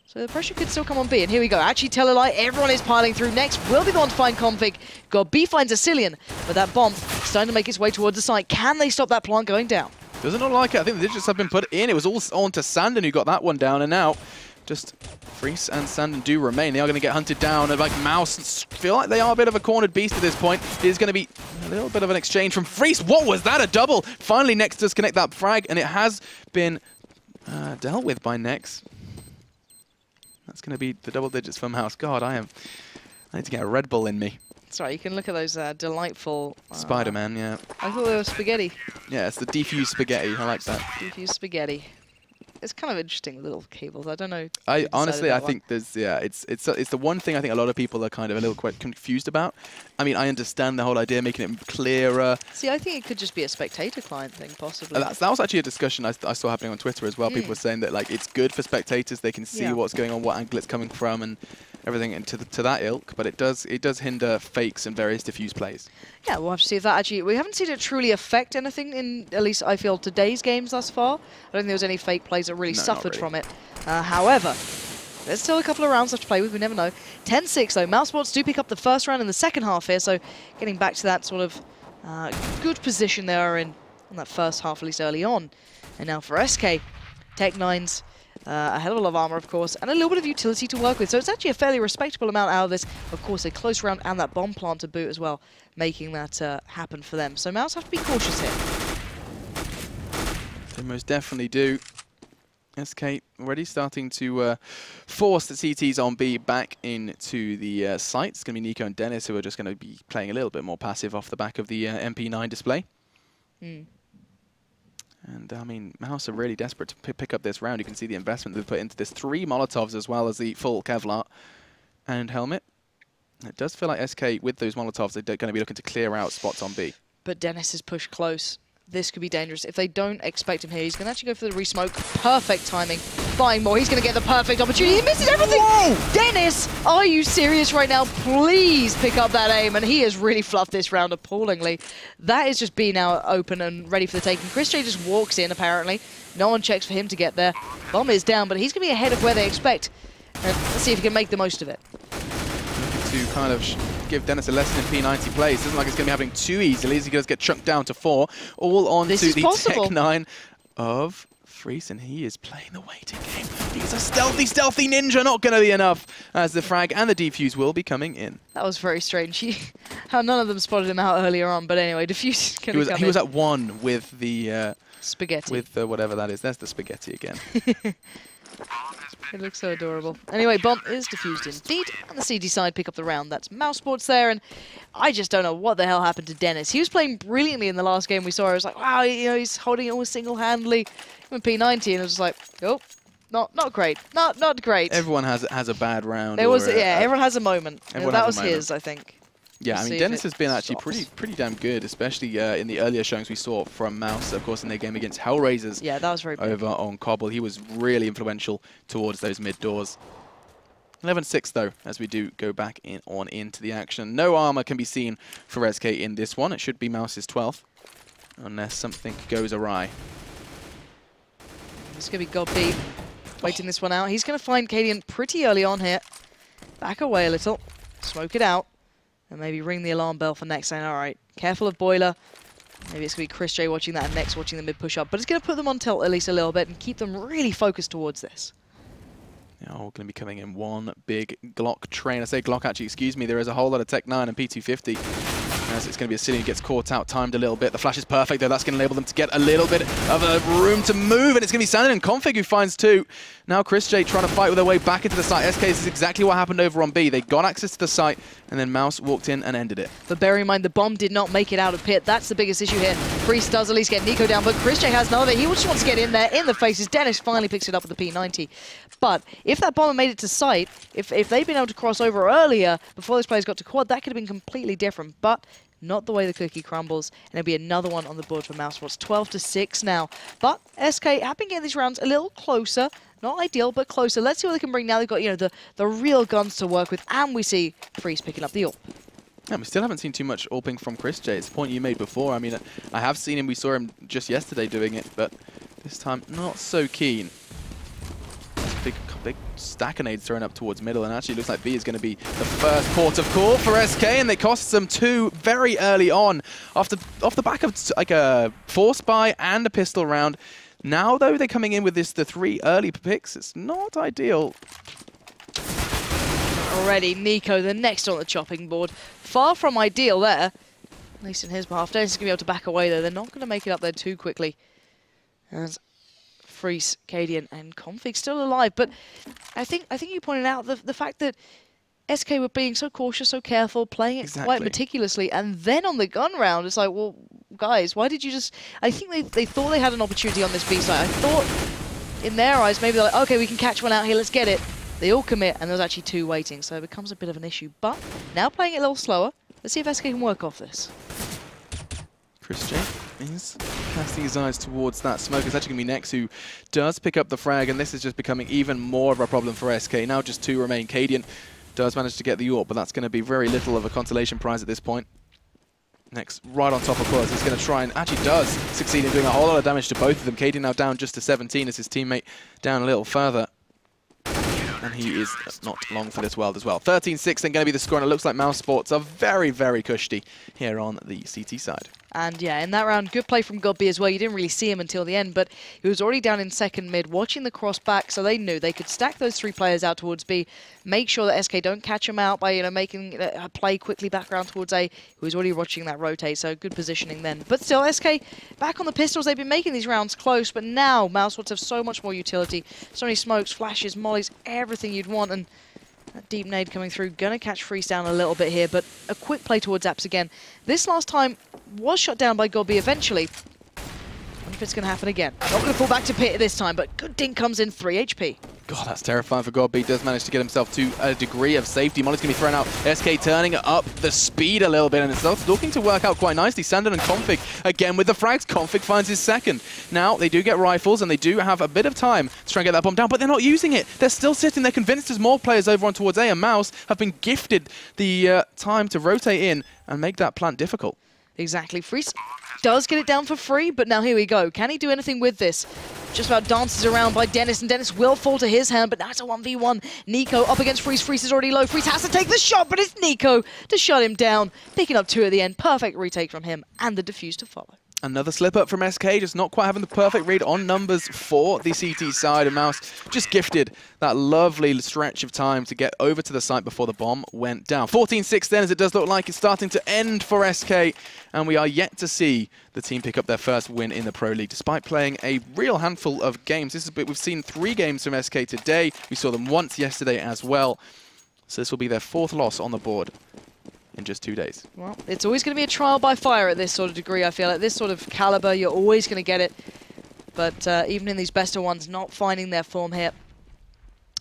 So the pressure could still come on B, and here we go. Actually, tell a lie, everyone is piling through. Next will be the one to find Config. God B finds a Cillian, but that bomb starting to make its way towards the site. Can they stop that plant going down? Doesn't look like it. I think the digits have been put in. It was all on to Sanden who got that one down, and now just Freeze and Sandon do remain. They are going to get hunted down, and like Mouse feel like they are a bit of a cornered beast at this point. It is going to be a little bit of an exchange from Freeze. What was that? A double! Finally, Nex does connect that frag, and it has been dealt with by Nex. That's going to be the double digits for Mouse. God, I need to get a Red Bull in me. That's right, you can look at those delightful... Spider-Man, yeah. I thought they were spaghetti. Yeah, it's the defused spaghetti. I like that. Defused spaghetti. It's kind of interesting, little cables. I don't know. Honestly, I think there's, yeah, it's the one thing I think a lot of people are kind of a little quite confused about. I mean, I understand the whole idea, making it clearer. See, I think it could just be a spectator client thing, possibly. That was actually a discussion I saw happening on Twitter as well. People were saying that like it's good for spectators; they can see what's going on, what angle it's coming from, and everything into to that ilk. But it does hinder fakes and various diffuse plays. Yeah, we'll have to see if that actually... We haven't seen it truly affect anything in, at least I feel, today's games thus far. I don't think there was any fake plays that really suffered from it. However, there's still a couple of rounds left to play with. We never know. 10-6, though. mousesports do pick up the first round in the second half here, so getting back to that sort of good position they are in that first half, at least early on. And now for SK, Tech9's a hell of a lot of armor, of course, and a little bit of utility to work with. So it's actually a fairly respectable amount out of this. Of course, a close round and that bomb plant to boot as well, making that happen for them. So Mouse have to be cautious here. They most definitely do. SK already starting to force the CTs on B back into the site. It's going to be Nico and Dennis who are just going to be playing a little bit more passive off the back of the MP9 display. And, I mean, Mouse are really desperate to pick up this round. You can see the investment they've put into this. 3 Molotovs as well as the full Kevlar and helmet. It does feel like SK, with those Molotovs, they're going to be looking to clear out spots on B. But Dennis is pushed close. This could be dangerous. If they don't expect him here, he's going to actually go for the re-smoke. Perfect timing. Buying more. He's going to get the perfect opportunity. He misses everything. Whoa! Dennis, are you serious right now? Please pick up that aim. And he has really fluffed this round appallingly. That is just B now open and ready for the taking. Chris J just walks in, apparently. No one checks for him to get there. Bomb is down, but he's going to be ahead of where they expect. And let's see if he can make the most of it. To kind of give Dennis a lesson in P90 plays. Doesn't like it's going to be happening too easily as he does get chunked down to 4. All on to the Tech9 of Freeze, and he is playing the waiting game. He's a stealthy ninja, not going to be enough, as the frag and the defuse will be coming in. That was very strange. How none of them spotted him out earlier on, but anyway, defuse is going to come He was at 1 with the... spaghetti. With whatever that is. There's the spaghetti again. It looks so adorable. Anyway, bomb is defused indeed, and the CT side pick up the round. That's mousesports there, and I just don't know what the hell happened to Dennis. He was playing brilliantly in the last game we saw. I was like, wow, you know, he's holding it all single-handedly with P90, and I was just like, oh, not great, not great. Everyone has a bad round. There was, everyone has a moment. That was his, I think. Yeah, I mean, Dennis has been actually pretty damn good, especially in the earlier showings we saw from Mouse, of course, in their game against Hellraisers. Yeah, that was very big. Over on Cobble. He was really influential towards those mid doors. 11-6, though, as we do go back into the action. No armor can be seen for SK in this one. It should be Mouse's 12th, unless something goes awry. It's going to be God B waiting this one out. He's going to find Cadian pretty early on here. Back away a little. Smoke it out. And maybe ring the alarm bell for Nex saying, all right, careful of Boiler. Maybe it's going to be Chris J watching that and Nex watching the mid push up. But it's going to put them on tilt at least a little bit and keep them really focused towards this. Yeah, all going to be coming in one big Glock train. I say Glock, actually, excuse me. There is a whole lot of Tech9 and P250. As it's going to be a Cillian who gets caught out, timed a little bit. The flash is perfect, though. That's going to enable them to get a little bit of room to move. And it's going to be Sandon and Config who finds 2. Now Chris J trying to fight with their way back into the site. SK, this is exactly what happened over on B. They got access to the site, and then Mouse walked in and ended it. But bear in mind, the bomb did not make it out of pit. That's the biggest issue here. Freeze does at least get Nico down, but Chris J has none of it. He just wants to get in there, in the faces. Dennis finally picks it up with the P90. But if that bomber made it to site, if they'd been able to cross over earlier, before those players got to quad, that could have been completely different. But not the way the cookie crumbles, and there'll be another one on the board for mousesports. 12-6 now. But SK have been getting these rounds a little closer. Not ideal, but closer. Let's see what they can bring now. They've got, you know, the real guns to work with, and we see Freeze picking up the AWP. Yeah, we still haven't seen too much AWPing from Chris J. It's the point you made before. I mean, I have seen him. We saw him just yesterday doing it, but this time not so keen. Big stack of nades thrown up towards middle, and actually looks like B is going to be the first port of call for SK, and they cost them 2 very early on. Off the back of like a force buy and a pistol round, Now, though, they're coming in with the 3 early picks. It's not ideal. Already, Nico, the next on the chopping board. Far from ideal there, at least in his behalf. Dennis is going to be able to back away, though. They're not going to make it up there too quickly. As Freeze, Cadian, and Config still alive. But I think you pointed out the fact that SK were being so cautious, so careful, playing it quite meticulously, and then on the gun round, it's like, well, guys, why did you just... I think they thought they had an opportunity on this B side. I thought, in their eyes, maybe they're like, okay, we can catch one out here, let's get it. They all commit, and there's actually 2 waiting, so it becomes a bit of an issue. But now playing it a little slower. Let's see if SK can work off this. Chris J is casting his eyes towards that smoke. It's actually going to be Nex who does pick up the frag, and this is just becoming even more of a problem for SK. Now just 2 remain. Cadian does manage to get the AWP, but that's going to be very little of a consolation prize at this point. Next, right on top of course, he's going to try and actually does succeed in doing a whole lot of damage to both of them. Cadian now down just to 17 as his teammate down a little further. And he is not long for this world as well. 13-6 then going to be the score, and it looks like mousesports are very, very cushy here on the CT side. And yeah, in that round, good play from godb as well. You didn't really see him until the end, but he was already down in second mid, watching the cross back, so they knew they could stack those 3 players out towards B, make sure that SK don't catch him out by making a play quickly back around towards A, who was already watching that rotate, so good positioning then. But still, SK back on the pistols. They've been making these rounds close, but now mousesports have so much more utility, so many smokes, flashes, mollies, everything you'd want, and that deep nade coming through, gonna catch Freeze down a little bit here, but a quick play towards Apps again. This last time was shot down by godb eventually. I wonder if it's gonna happen again. Not gonna fall back to pit this time, but good dink comes in, 3 HP. God, that's terrifying for godb. He does manage to get himself to a degree of safety. Molly's going to be thrown out. SK turning up the speed a little bit, and it's looking to work out quite nicely. Sandon and Config again with the frags. Config finds his second. Now, they do get rifles, and they do have a bit of time to try and get that bomb down, but they're not using it. They're still sitting. They're convinced there's more players over on towards A, and Mouse have been gifted the time to rotate in and make that plant difficult. Exactly. Freeze does get it down for free, but now here we go. Can he do anything with this? Just about dances around by Dennis, and Dennis will fall to his hand, but now it's a 1v1. Nico up against Freeze. Freeze is already low. Freeze has to take the shot, but it's Nico to shut him down. Picking up 2 at the end. Perfect retake from him, and the defuse to follow. Another slip up from SK, just not quite having the perfect read on numbers for the CT side, and Mouse just gifted that lovely stretch of time to get over to the site before the bomb went down. 14-6 then, as it does look like it's starting to end for SK, and we are yet to see the team pick up their first win in the Pro League, despite playing a real handful of games. We've seen 3 games from SK today. We saw them once yesterday as well, so this will be their 4th loss on the board in just 2 days. Well, it's always going to be a trial by fire at this sort of degree, I feel. At this sort of caliber, you're always going to get it. But even in these best of ones, not finding their form here.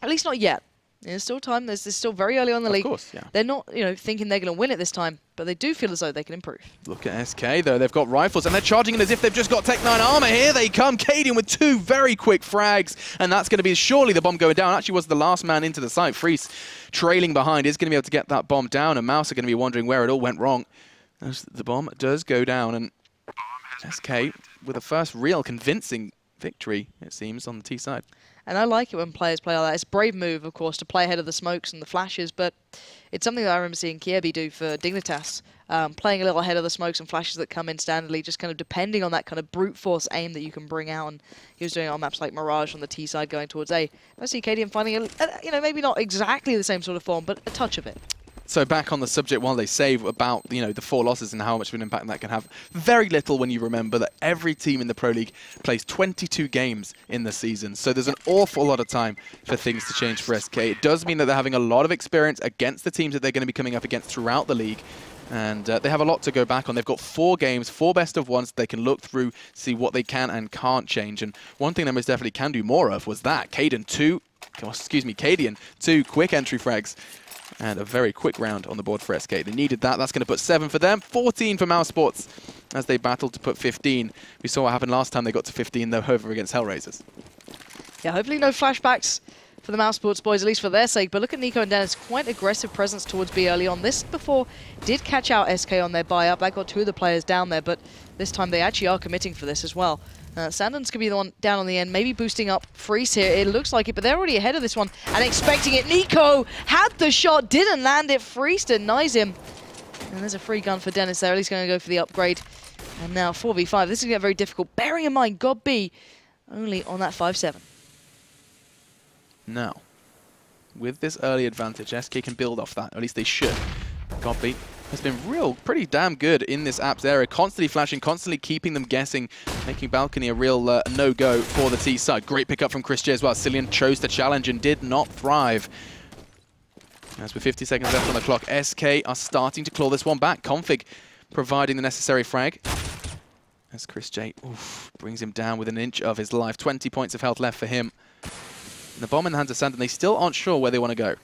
At least not yet. There's still time. There's still very early on in the league. Of course, yeah. They're not, thinking they're going to win it this time, but they do feel as though they can improve. Look at SK, though. They've got rifles, and they're charging it as if they've just got Tech 9 armor. Here they come. Cadian with 2 very quick frags, and that's going to be surely the bomb going down. Actually was the last man into the site. Freeze trailing behind is going to be able to get that bomb down, and Mouse are going to be wondering where it all went wrong. As the bomb does go down, and SK with a first real convincing victory, it seems, on the T side. And I like it when players play like that. It's a brave move, of course, to play ahead of the smokes and the flashes, but it's something that I remember seeing Kiebi do for Dignitas, playing a little ahead of the smokes and flashes that come in standardly, just kind of depending on that kind of brute force aim that you can bring out. And he was doing it on maps like Mirage on the T side going towards A. I see Cadian finding, maybe not exactly the same sort of form, but a touch of it. So back on the subject, while they say about the 4 losses and how much of an impact that can have, very little when you remember that every team in the Pro League plays 22 games in the season. So there's an awful lot of time for things to change for SK. It does mean that they're having a lot of experience against the teams that they're going to be coming up against throughout the league. And they have a lot to go back on. They've got 4 games, 4 best of ones they can look through, see what they can and can't change. And one thing they most definitely can do more of was that. Cadian 2 quick entry frags. And a very quick round on the board for SK. They needed that. That's going to put 7 for them. 14 for mousesports as they battled to put 15. We saw what happened last time they got to 15, though, over against Hellraisers. Yeah, hopefully no flashbacks for the mousesports boys, at least for their sake. But look at Nico and Dennis. Quite aggressive presence towards B early on. This before did catch out SK on their buy-up. That got 2 of the players down there, but this time they actually are committing for this as well. Sandon's going to be the one down on the end, maybe boosting up Freeze here. It looks like it, but they're already ahead of this one and expecting it. Nico had the shot, didn't land it. Freeze denies him. And there's a free gun for Dennis there. At least going to go for the upgrade. And now 4v5. This is going to get very difficult. Bearing in mind, godb only on that 5-7. Now, with this early advantage, SK can build off that. Or at least they should. Godby has been pretty damn good in this apps area, constantly flashing, constantly keeping them guessing, making balcony a real no-go for the T side. Great pickup from Chris J as well. SCII chose to challenge and did not thrive. As with 50 seconds left on the clock, SK are starting to claw this one back. Config providing the necessary frag. As Chris J brings him down with an inch of his life. 20 points of health left for him. And the bomb in the hands of Sand, and they still aren't sure where they want to go.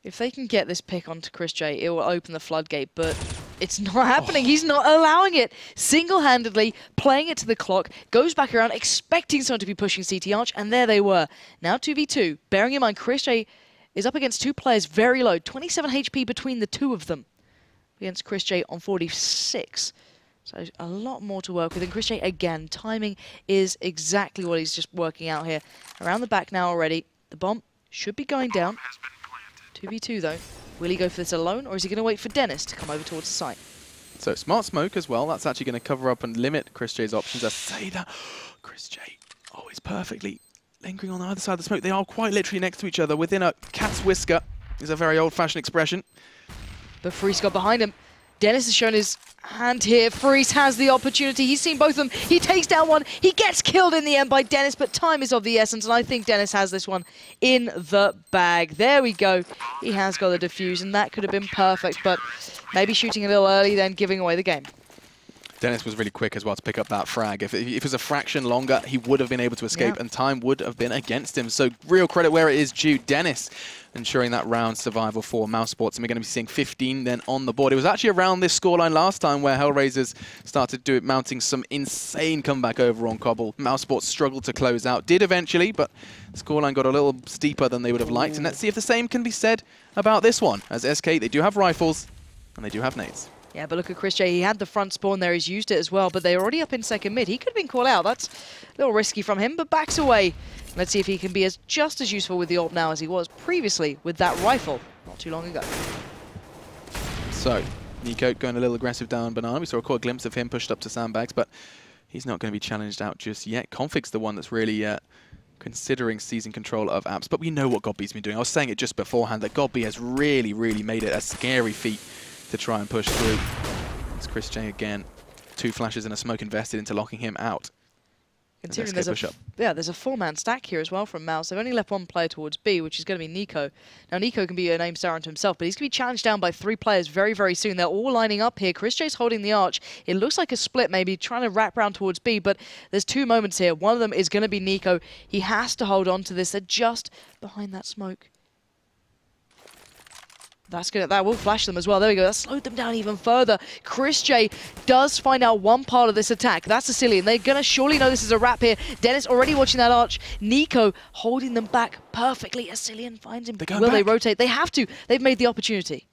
If they can get this pick onto Chris J, it will open the floodgate, but it's not happening. He's not allowing it. Single-handedly playing it to the clock, goes back around, expecting someone to be pushing CT Arch, and there they were. Now 2v2. Bearing in mind, Chris J is up against two players very low. 27 HP between the two of them. Against Chris J on 46. So a lot more to work with. And Chris J, again, timing is exactly what he's just working out here. Around the back now already. The bomb should be going down. 2v2 though. Will he go for this alone, or is he going to wait for Dennis to come over towards the site? So smart smoke as well. That's actually going to cover up and limit Chris J's options. I say that. Chris J always perfectly lingering on the other side of the smoke. They are quite literally next to each other. Within a cat's whisker is a very old-fashioned expression. But Freeze got behind him. Dennis has shown his hand here. Freeze has the opportunity. He's seen both of them. He takes down one. He gets killed in the end by Dennis, but time is of the essence, and I think Dennis has this one in the bag. There we go. He has got the defuse, and that could have been perfect, but maybe shooting a little early, then giving away the game. Dennis was really quick as well to pick up that frag. If it was a fraction longer, he would have been able to escape, and time would have been against him. So real credit where it is due. Dennis ensuring that round survival for mousesports, and we're going to be seeing 15 then on the board. It was actually around this scoreline last time where Hellraisers started mounting some insane comeback over on Cobble. Mousesports struggled to close out, did eventually, but the scoreline got a little steeper than they would have liked. And let's see if the same can be said about this one. As SK, they do have rifles, and they do have nades. Yeah, but look at Chris J. He had the front spawn there. He's used it as well, but they're already up in second mid. He could have been called out. That's a little risky from him, but backs away. Let's see if he can be just as useful with the AWP now as he was previously with that rifle not too long ago. So, Nico going a little aggressive down Banana. We saw a quick glimpse of him pushed up to sandbags, but he's not going to be challenged out just yet. Config's the one that's really considering seizing control of apps, but we know what Godby's been doing. I was saying it just beforehand that Godby has really, really made it a scary feat to try and push through. It's Chris J again. 2 flashes and a smoke invested into locking him out. Considering there's a 4-man stack here as well from Mouse. They've only left one player towards B, which is going to be Nico. Now, Nico can be a name star unto himself, but he's going to be challenged down by 3 players very, very soon. They're all lining up here. Chris J's holding the arch. It looks like a split, maybe trying to wrap around towards B, but there's 2 moments here. One of them is going to be Nico. He has to hold on to this. They're just behind that smoke. That will flash them as well. There we go. That slowed them down even further. Chris J does find out one part of this attack. That's Sicilian. They're going to surely know this is a wrap here. Dennis already watching that arch. Nico holding them back perfectly. Sicilian finds him. Will they rotate? They have to. They've made the opportunity.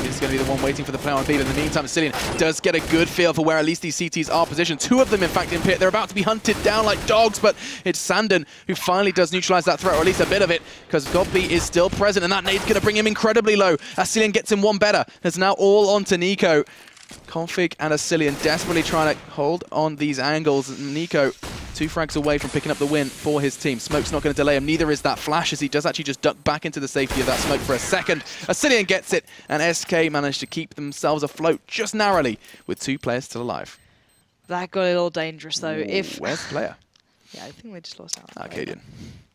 This is going to be the one waiting for the player on B, but in the meantime, Sicilian does get a good feel for where at least these CTs are positioned. 2 of them, in fact, in pit. They're about to be hunted down like dogs, but it's Sandon who finally does neutralize that threat, or at least a bit of it, because Godby is still present, and that nade's going to bring him incredibly low. Sicilian gets him one better. It's now all on to Nico. Config and Sicilian desperately trying to hold on these angles. Nico 2 frags away from picking up the win for his team. Smoke's not going to delay him, neither is that flash, as he does actually just duck back into the safety of that smoke for a second. Sicilian gets it, and SK managed to keep themselves afloat just narrowly with 2 players still alive. That got a little dangerous though. Where's the player? Yeah, I think they just lost out. Arcadian.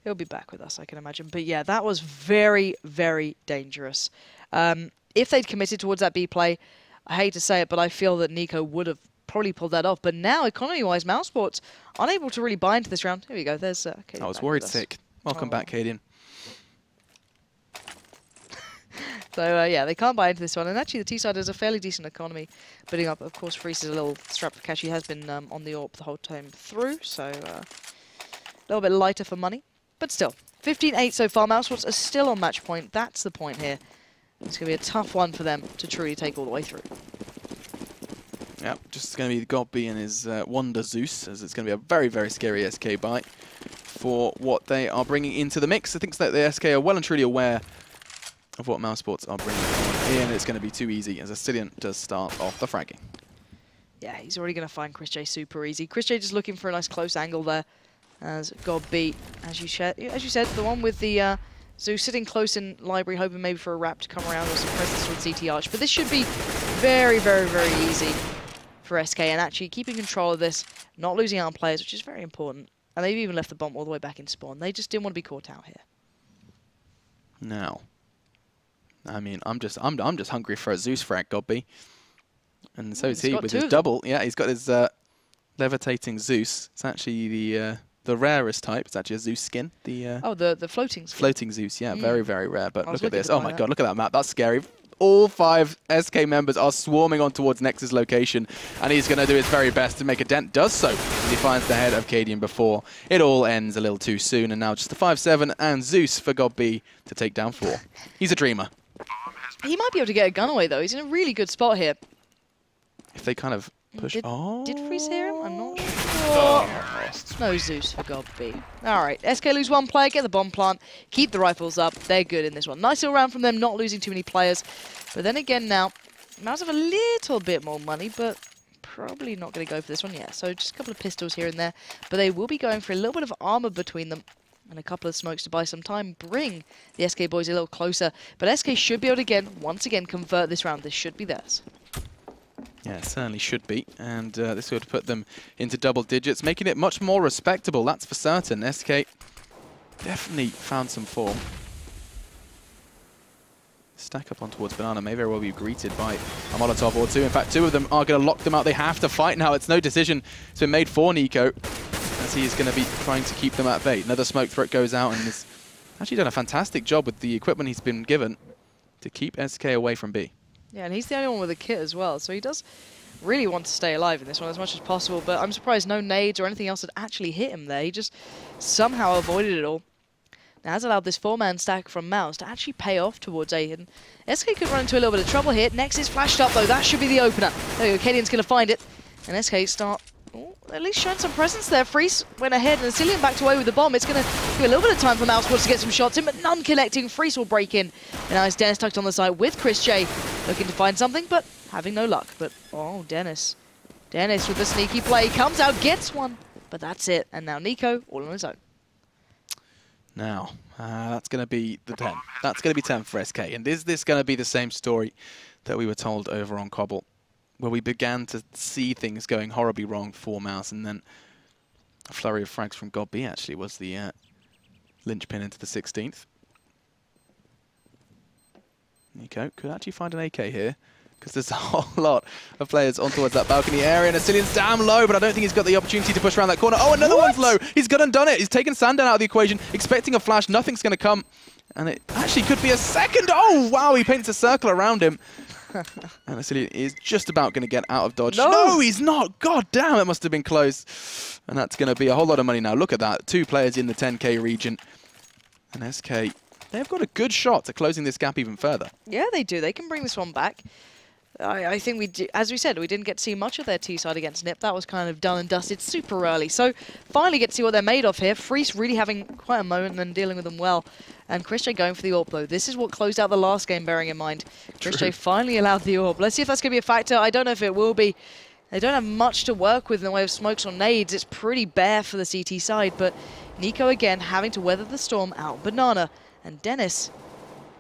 He'll be back with us, I can imagine. But yeah, that was very, very dangerous. If they'd committed towards that B play, I hate to say it, but I feel that Nico would have probably pulled that off. But now, economy-wise, mousesports unable to really buy into this round. Here we go. There's Cadian. I was worried sick. Welcome back, Cadian. So, yeah, they can't buy into this one. And actually, the T-side has a fairly decent economy. Building up, of course, Freeze is a little strapped for cash. He has been on the AWP the whole time through. So, a little bit lighter for money. But still, 15-8 so far. Mousesports are still on match point. That's the point here. It's going to be a tough one for them to truly take all the way through. Yeah, just going to be Godby and his Wonder Zeus, as it's going to be a very, very scary SK buy for what they are bringing into the mix. I think that the SK are well and truly aware of what mousesports are bringing on here, and it's going to be too easy as Sicilian does start off the fragging. Yeah, he's already going to find Chris J super easy. Chris J just looking for a nice close angle there. As God beat, as you said, the one with the Zeus sitting close in library, hoping maybe for a wrap to come around or some presence with CT Arch. But this should be very, very, very easy for SK, and actually keeping control of this, not losing arm players, which is very important. And they've even left the bomb all the way back in spawn. They just didn't want to be caught out here. Now, I mean, I'm just hungry for a Zeus frag, Godby. And so is he with his double. Yeah, he's got his levitating Zeus. It's actually the rarest type. It's actually a Zeus skin. The floating skin. Floating Zeus, yeah, very, very rare. But look at this. Oh my god, look at that map. That's scary. All 5 SK members are swarming on towards Nex's location, and he's going to do his very best to make a dent. Does so as he finds the head of Cadian before it all ends a little too soon. And now just a 5-7 and Zeus for Godby to take down 4. He's a dreamer. He might be able to get a gun away, though. He's in a really good spot here. If they kind of push... Did Freeze hear him? I'm not sure. No Zeus for Godby. Alright, SK lose 1 player, get the bomb plant, keep the rifles up. They're good in this one. Nice little round from them, not losing too many players. But then again now, Mouse have a little bit more money, but probably not going to go for this one yet. So just a couple of pistols here and there. But they will be going for a little bit of armor between them. And a couple of smokes to buy some time, bring the SK boys a little closer. But SK should be able to, once again, convert this round. This should be theirs. Yeah, it certainly should be, and this would put them into double digits, making it much more respectable, that's for certain. SK definitely found some form. Stack up on towards Banana may very well be greeted by a Molotov or 2. In fact, 2 of them are going to lock them out. They have to fight now. It's no decision. It's been made for Nico, as he is going to be trying to keep them at bay. Another smoke threat goes out, and has actually done a fantastic job with the equipment he's been given to keep SK away from B. Yeah, and he's the only one with a kit as well, so he does really want to stay alive in this one as much as possible, but I'm surprised no nades or anything else had actually hit him there. He just somehow avoided it all. Now, has allowed this 4-man stack from Mouse to actually pay off towards A. And SK could run into a little bit of trouble here. Next is flashed up, though. That should be the opener. There you go. Cadian's going to find it. And SK start at least showing some presence there. Freeze went ahead, and Cillian backed away with the bomb. It's going to give a little bit of time for mousesports to get some shots in, but none connecting. Freeze will break in. And now it's Dennis tucked on the side with Chris J, looking to find something, but having no luck. But, oh, Dennis. Dennis with the sneaky play. Comes out, gets one, but that's it. And now Nico all on his own. Now, that's going to be the 10. That's going to be 10 for SK. And is this going to be the same story that we were told over on Cobble, where we began to see things going horribly wrong for Mouse, and then a flurry of frags from Godby actually was the linchpin into the 16th. Nico could actually find an AK here, because there's a whole lot of players on towards that balcony area, and Cillian's damn low, but I don't think he's got the opportunity to push around that corner. Oh, another one's low. He's gone and done it. He's taken Sandan out of the equation, expecting a flash. Nothing's going to come, and it actually could be a second. Oh, wow, he paints a circle around him. And Cillian is just about going to get out of dodge. No, he's not. God damn, it must have been close. And that's going to be a whole lot of money now. Look at that. 2 players in the 10K region. And SK, they've got a good shot at closing this gap even further. Yeah, they do. They can bring this one back. I think as we said, we didn't get to see much of their T-side against NIP. That was kind of done and dusted super early. So finally get to see what they're made of here. Freeze really having quite a moment and dealing with them well. And Chris J going for the AWP though. This is what closed out the last game, bearing in mind. Chris J finally allowed the AWP. Let's see if that's going to be a factor. I don't know if it will be. They don't have much to work with in the way of smokes or nades. It's pretty bare for the CT side. But Nico again having to weather the storm out. Banana and Dennis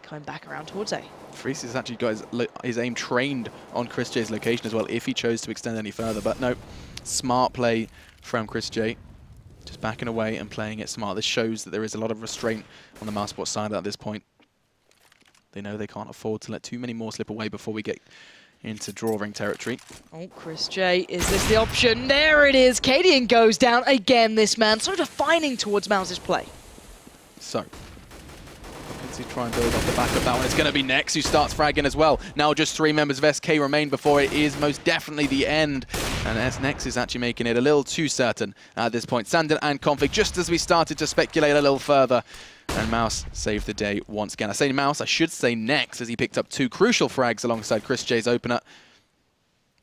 coming back around towards A. Freeze has actually got his aim trained on Chris J's location as well, if he chose to extend any further. But no, smart play from Chris J. Just backing away and playing it smart. This shows that there is a lot of restraint on the mousesports side at this point. They know they can't afford to let too many more slip away before we get into drawing territory. Oh, Chris J, is this the option? There it is. Cadian goes down again, this man. So defining towards Mouse's play. So, to try and build off the back of that one. It's going to be Nex who starts fragging as well. Now just 3 members of SK remain before it is most definitely the end. And as Nex is actually making it a little too certain at this point. Sandan and Config, just as we started to speculate a little further. And Mouse saved the day once again. I say Mouse, I should say Nex, as he picked up 2 crucial frags alongside Chris J's opener.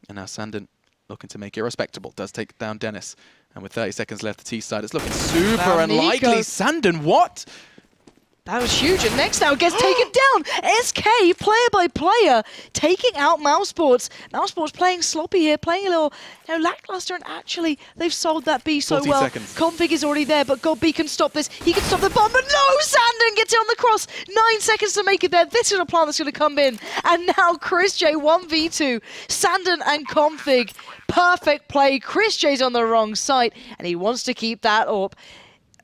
And now Sandan looking to make it respectable. Does take down Dennis. And with 30 seconds left, the T side, it's looking super unlikely. Sandan, what? That was huge, and next now gets taken down. SK, player by player, taking out mousesports. Mousesports playing sloppy here, playing a little lackluster, and actually they've sold that B so well. Seconds. Config is already there, but God B can stop this. He can stop the bomb, but no! Sandon gets it on the cross. 9 seconds to make it there. This is a plan that's going to come in. And now Chris J 1v2. Sandon and Config. Perfect play. Chris J's on the wrong side, and he wants to keep that up.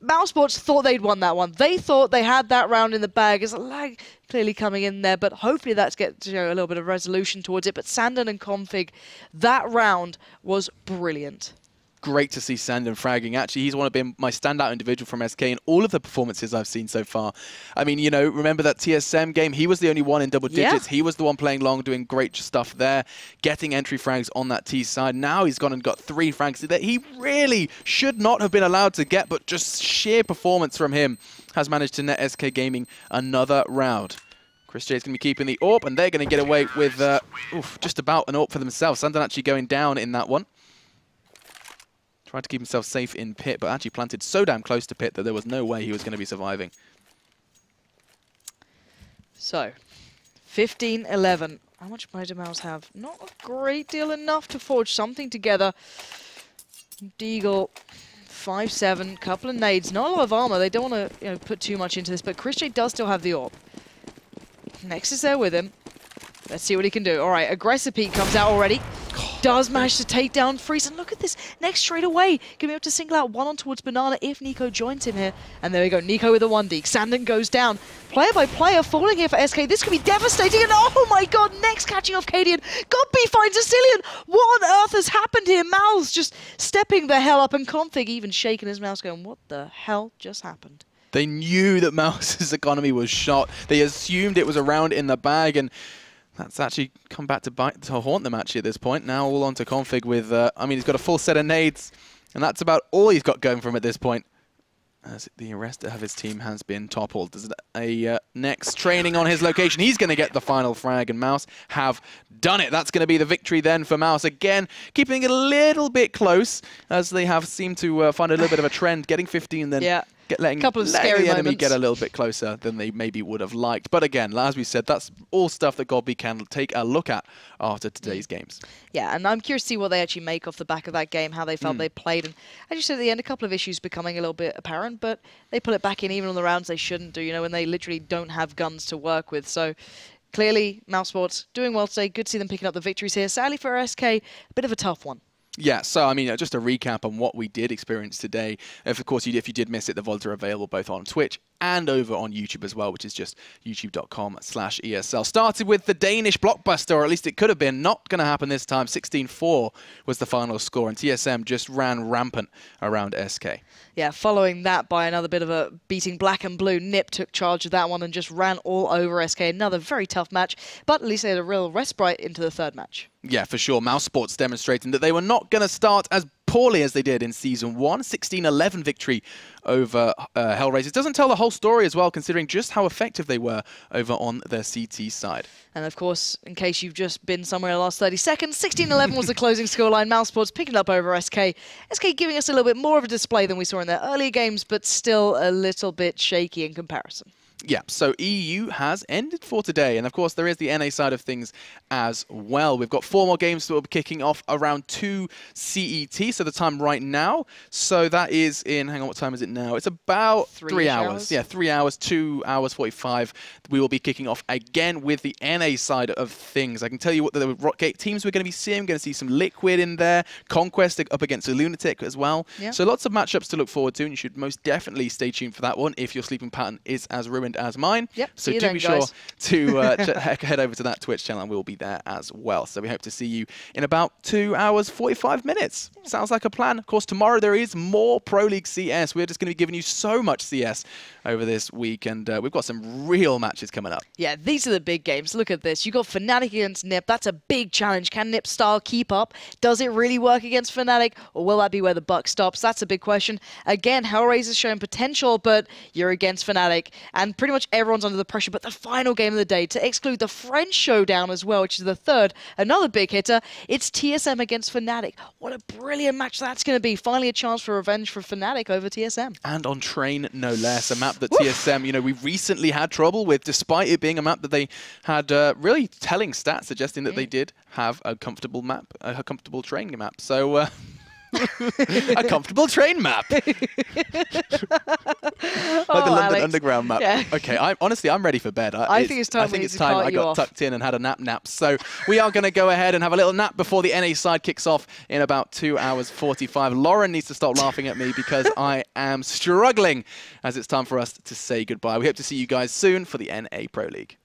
mousesports thought they'd won that one. They thought they had that round in the bag. There's a lag clearly coming in there, but hopefully that's get a little bit of resolution towards it. But Sandon and Config, that round was brilliant. Great to see Sandon fragging. Actually, he's one of been my standout individual from SK in all of the performances I've seen so far. I mean, you know, remember that TSM game? He was the only one in double digits. He was the one playing long, doing great stuff there, getting entry frags on that T side. Now he's gone and got 3 frags that he really should not have been allowed to get, but just sheer performance from him has managed to net SK Gaming another round. Chris J is going to be keeping the AWP, and they're going to get away with just about an AWP for themselves. Sandon actually going down in that one. Tried to keep himself safe in pit, but actually planted so damn close to pit that there was no way he was going to be surviving. So, 15-11. How much money do Mouse have? Not a great deal, enough to forge something together. Deagle, 5-7, couple of nades. Not a lot of armor. They don't want to put too much into this, but Chris J does still have the AWP. Next is there with him. Let's see what he can do. All right, aggressive peek comes out already. Does manage to take down Freeze, and look at this, next straight away, going to be able to single out one on towards Banana if Nico joins him here. And there we go, Nico with a 1D. Sandon goes down. Player by player falling here for SK. This could be devastating, and oh my god, next catching off Cadian. Godby finds a Cillian. What on earth has happened here? Mal's just stepping the hell up, and Config even shaking his mouse going, what the hell just happened? They knew that Mouse's economy was shot. They assumed it was a round in the bag, and that's actually come back to haunt them actually at this point. Now all on to Config with, I mean, he's got a full set of nades, and that's about all he's got going for him at this point, as the rest of his team has been toppled. There's a next training on his location. He's going to get the final frag, and Mouse have done it. That's going to be the victory then for Mouse. Again, keeping it a little bit close, as they have seemed to find a little bit of a trend, getting 15 then. Letting the enemy get a little bit closer than they maybe would have liked. But again, as we said, that's all stuff that Godby can take a look at after today's games. Yeah, and I'm curious to see what they actually make off the back of that game, how they felt they played. And as you said at the end, a couple of issues becoming a little bit apparent, but they pull it back in even on the rounds they shouldn't do, when they literally don't have guns to work with. So clearly, mousesports doing well today. Good to see them picking up the victories here. Sadly for SK, a bit of a tough one. Yeah, so I mean, just a recap on what we did experience today. Of course, if you did miss it, the VODs are available both on Twitch and over on YouTube as well, which is just youtube.com/ESL. Started with the Danish blockbuster, or at least it could have been. Not going to happen this time. 16-4 was the final score, and TSM just ran rampant around SK. Yeah, following that by another bit of a beating black and blue, Nip took charge of that one and just ran all over SK. Another very tough match, but at least they had a real respite into the third match. Yeah, for sure. mousesports demonstrating that they were not going to start as poorly as they did in Season 1. 16-11 victory over Hellraisers. Doesn't tell the whole story as well, considering just how effective they were over on their CT side. And of course, in case you've just been somewhere in the last 30 seconds, 16-11 was the closing scoreline. mousesports picking it up over SK. SK giving us a little bit more of a display than we saw in their earlier games, but still a little bit shaky in comparison. Yeah, so EU has ended for today, and of course there is the NA side of things as well. We've got 4 more games that will be kicking off around 2 CET, so the time right now. So that is in, hang on, what time is it now? It's about 3 hours. Yeah, 3 hours, 2 hours 45. We will be kicking off again with the NA side of things. I can tell you what the Rockgate teams we're going to be seeing. We're going to see some Liquid in there, Conquest up against a Lunatic as well. Yep. So lots of matchups to look forward to, and you should most definitely stay tuned for that one if your sleeping pattern is as ruined as mine. Yep. So do be sure to head over to that Twitch channel, and we'll be there as well. So we hope to see you in about 2 hours 45 minutes. Yeah. Sounds like a plan. Of course, tomorrow there is more Pro League CS. We're just going to be giving you so much CS over this week, and we've got some real matches coming up. Yeah, these are the big games. Look at this. You got Fnatic against Nip. That's a big challenge. Can Nip's style keep up? Does it really work against Fnatic, or will that be where the buck stops? That's a big question. Again, Hellraiser's showing potential, but you're against Fnatic, and pretty much everyone's under the pressure, but the final game of the day, to exclude the French showdown as well, which is the third, another big hitter, it's TSM against Fnatic. What a brilliant match that's going to be. Finally a chance for revenge for Fnatic over TSM. And on Train, no less, a map that TSM, you know, we recently had trouble with, despite it being a map that they had really telling stats suggesting that they did have a comfortable map, a comfortable train map. So, a comfortable train map. Like the London Underground map. Yeah. Okay, honestly, I'm ready for bed. I think it's time. I got tucked in and had a nap. So we are going to go ahead and have a little nap before the NA side kicks off in about 2 hours 45. Lauren needs to stop laughing at me because I am struggling as it's time for us to say goodbye. We hope to see you guys soon for the NA Pro League.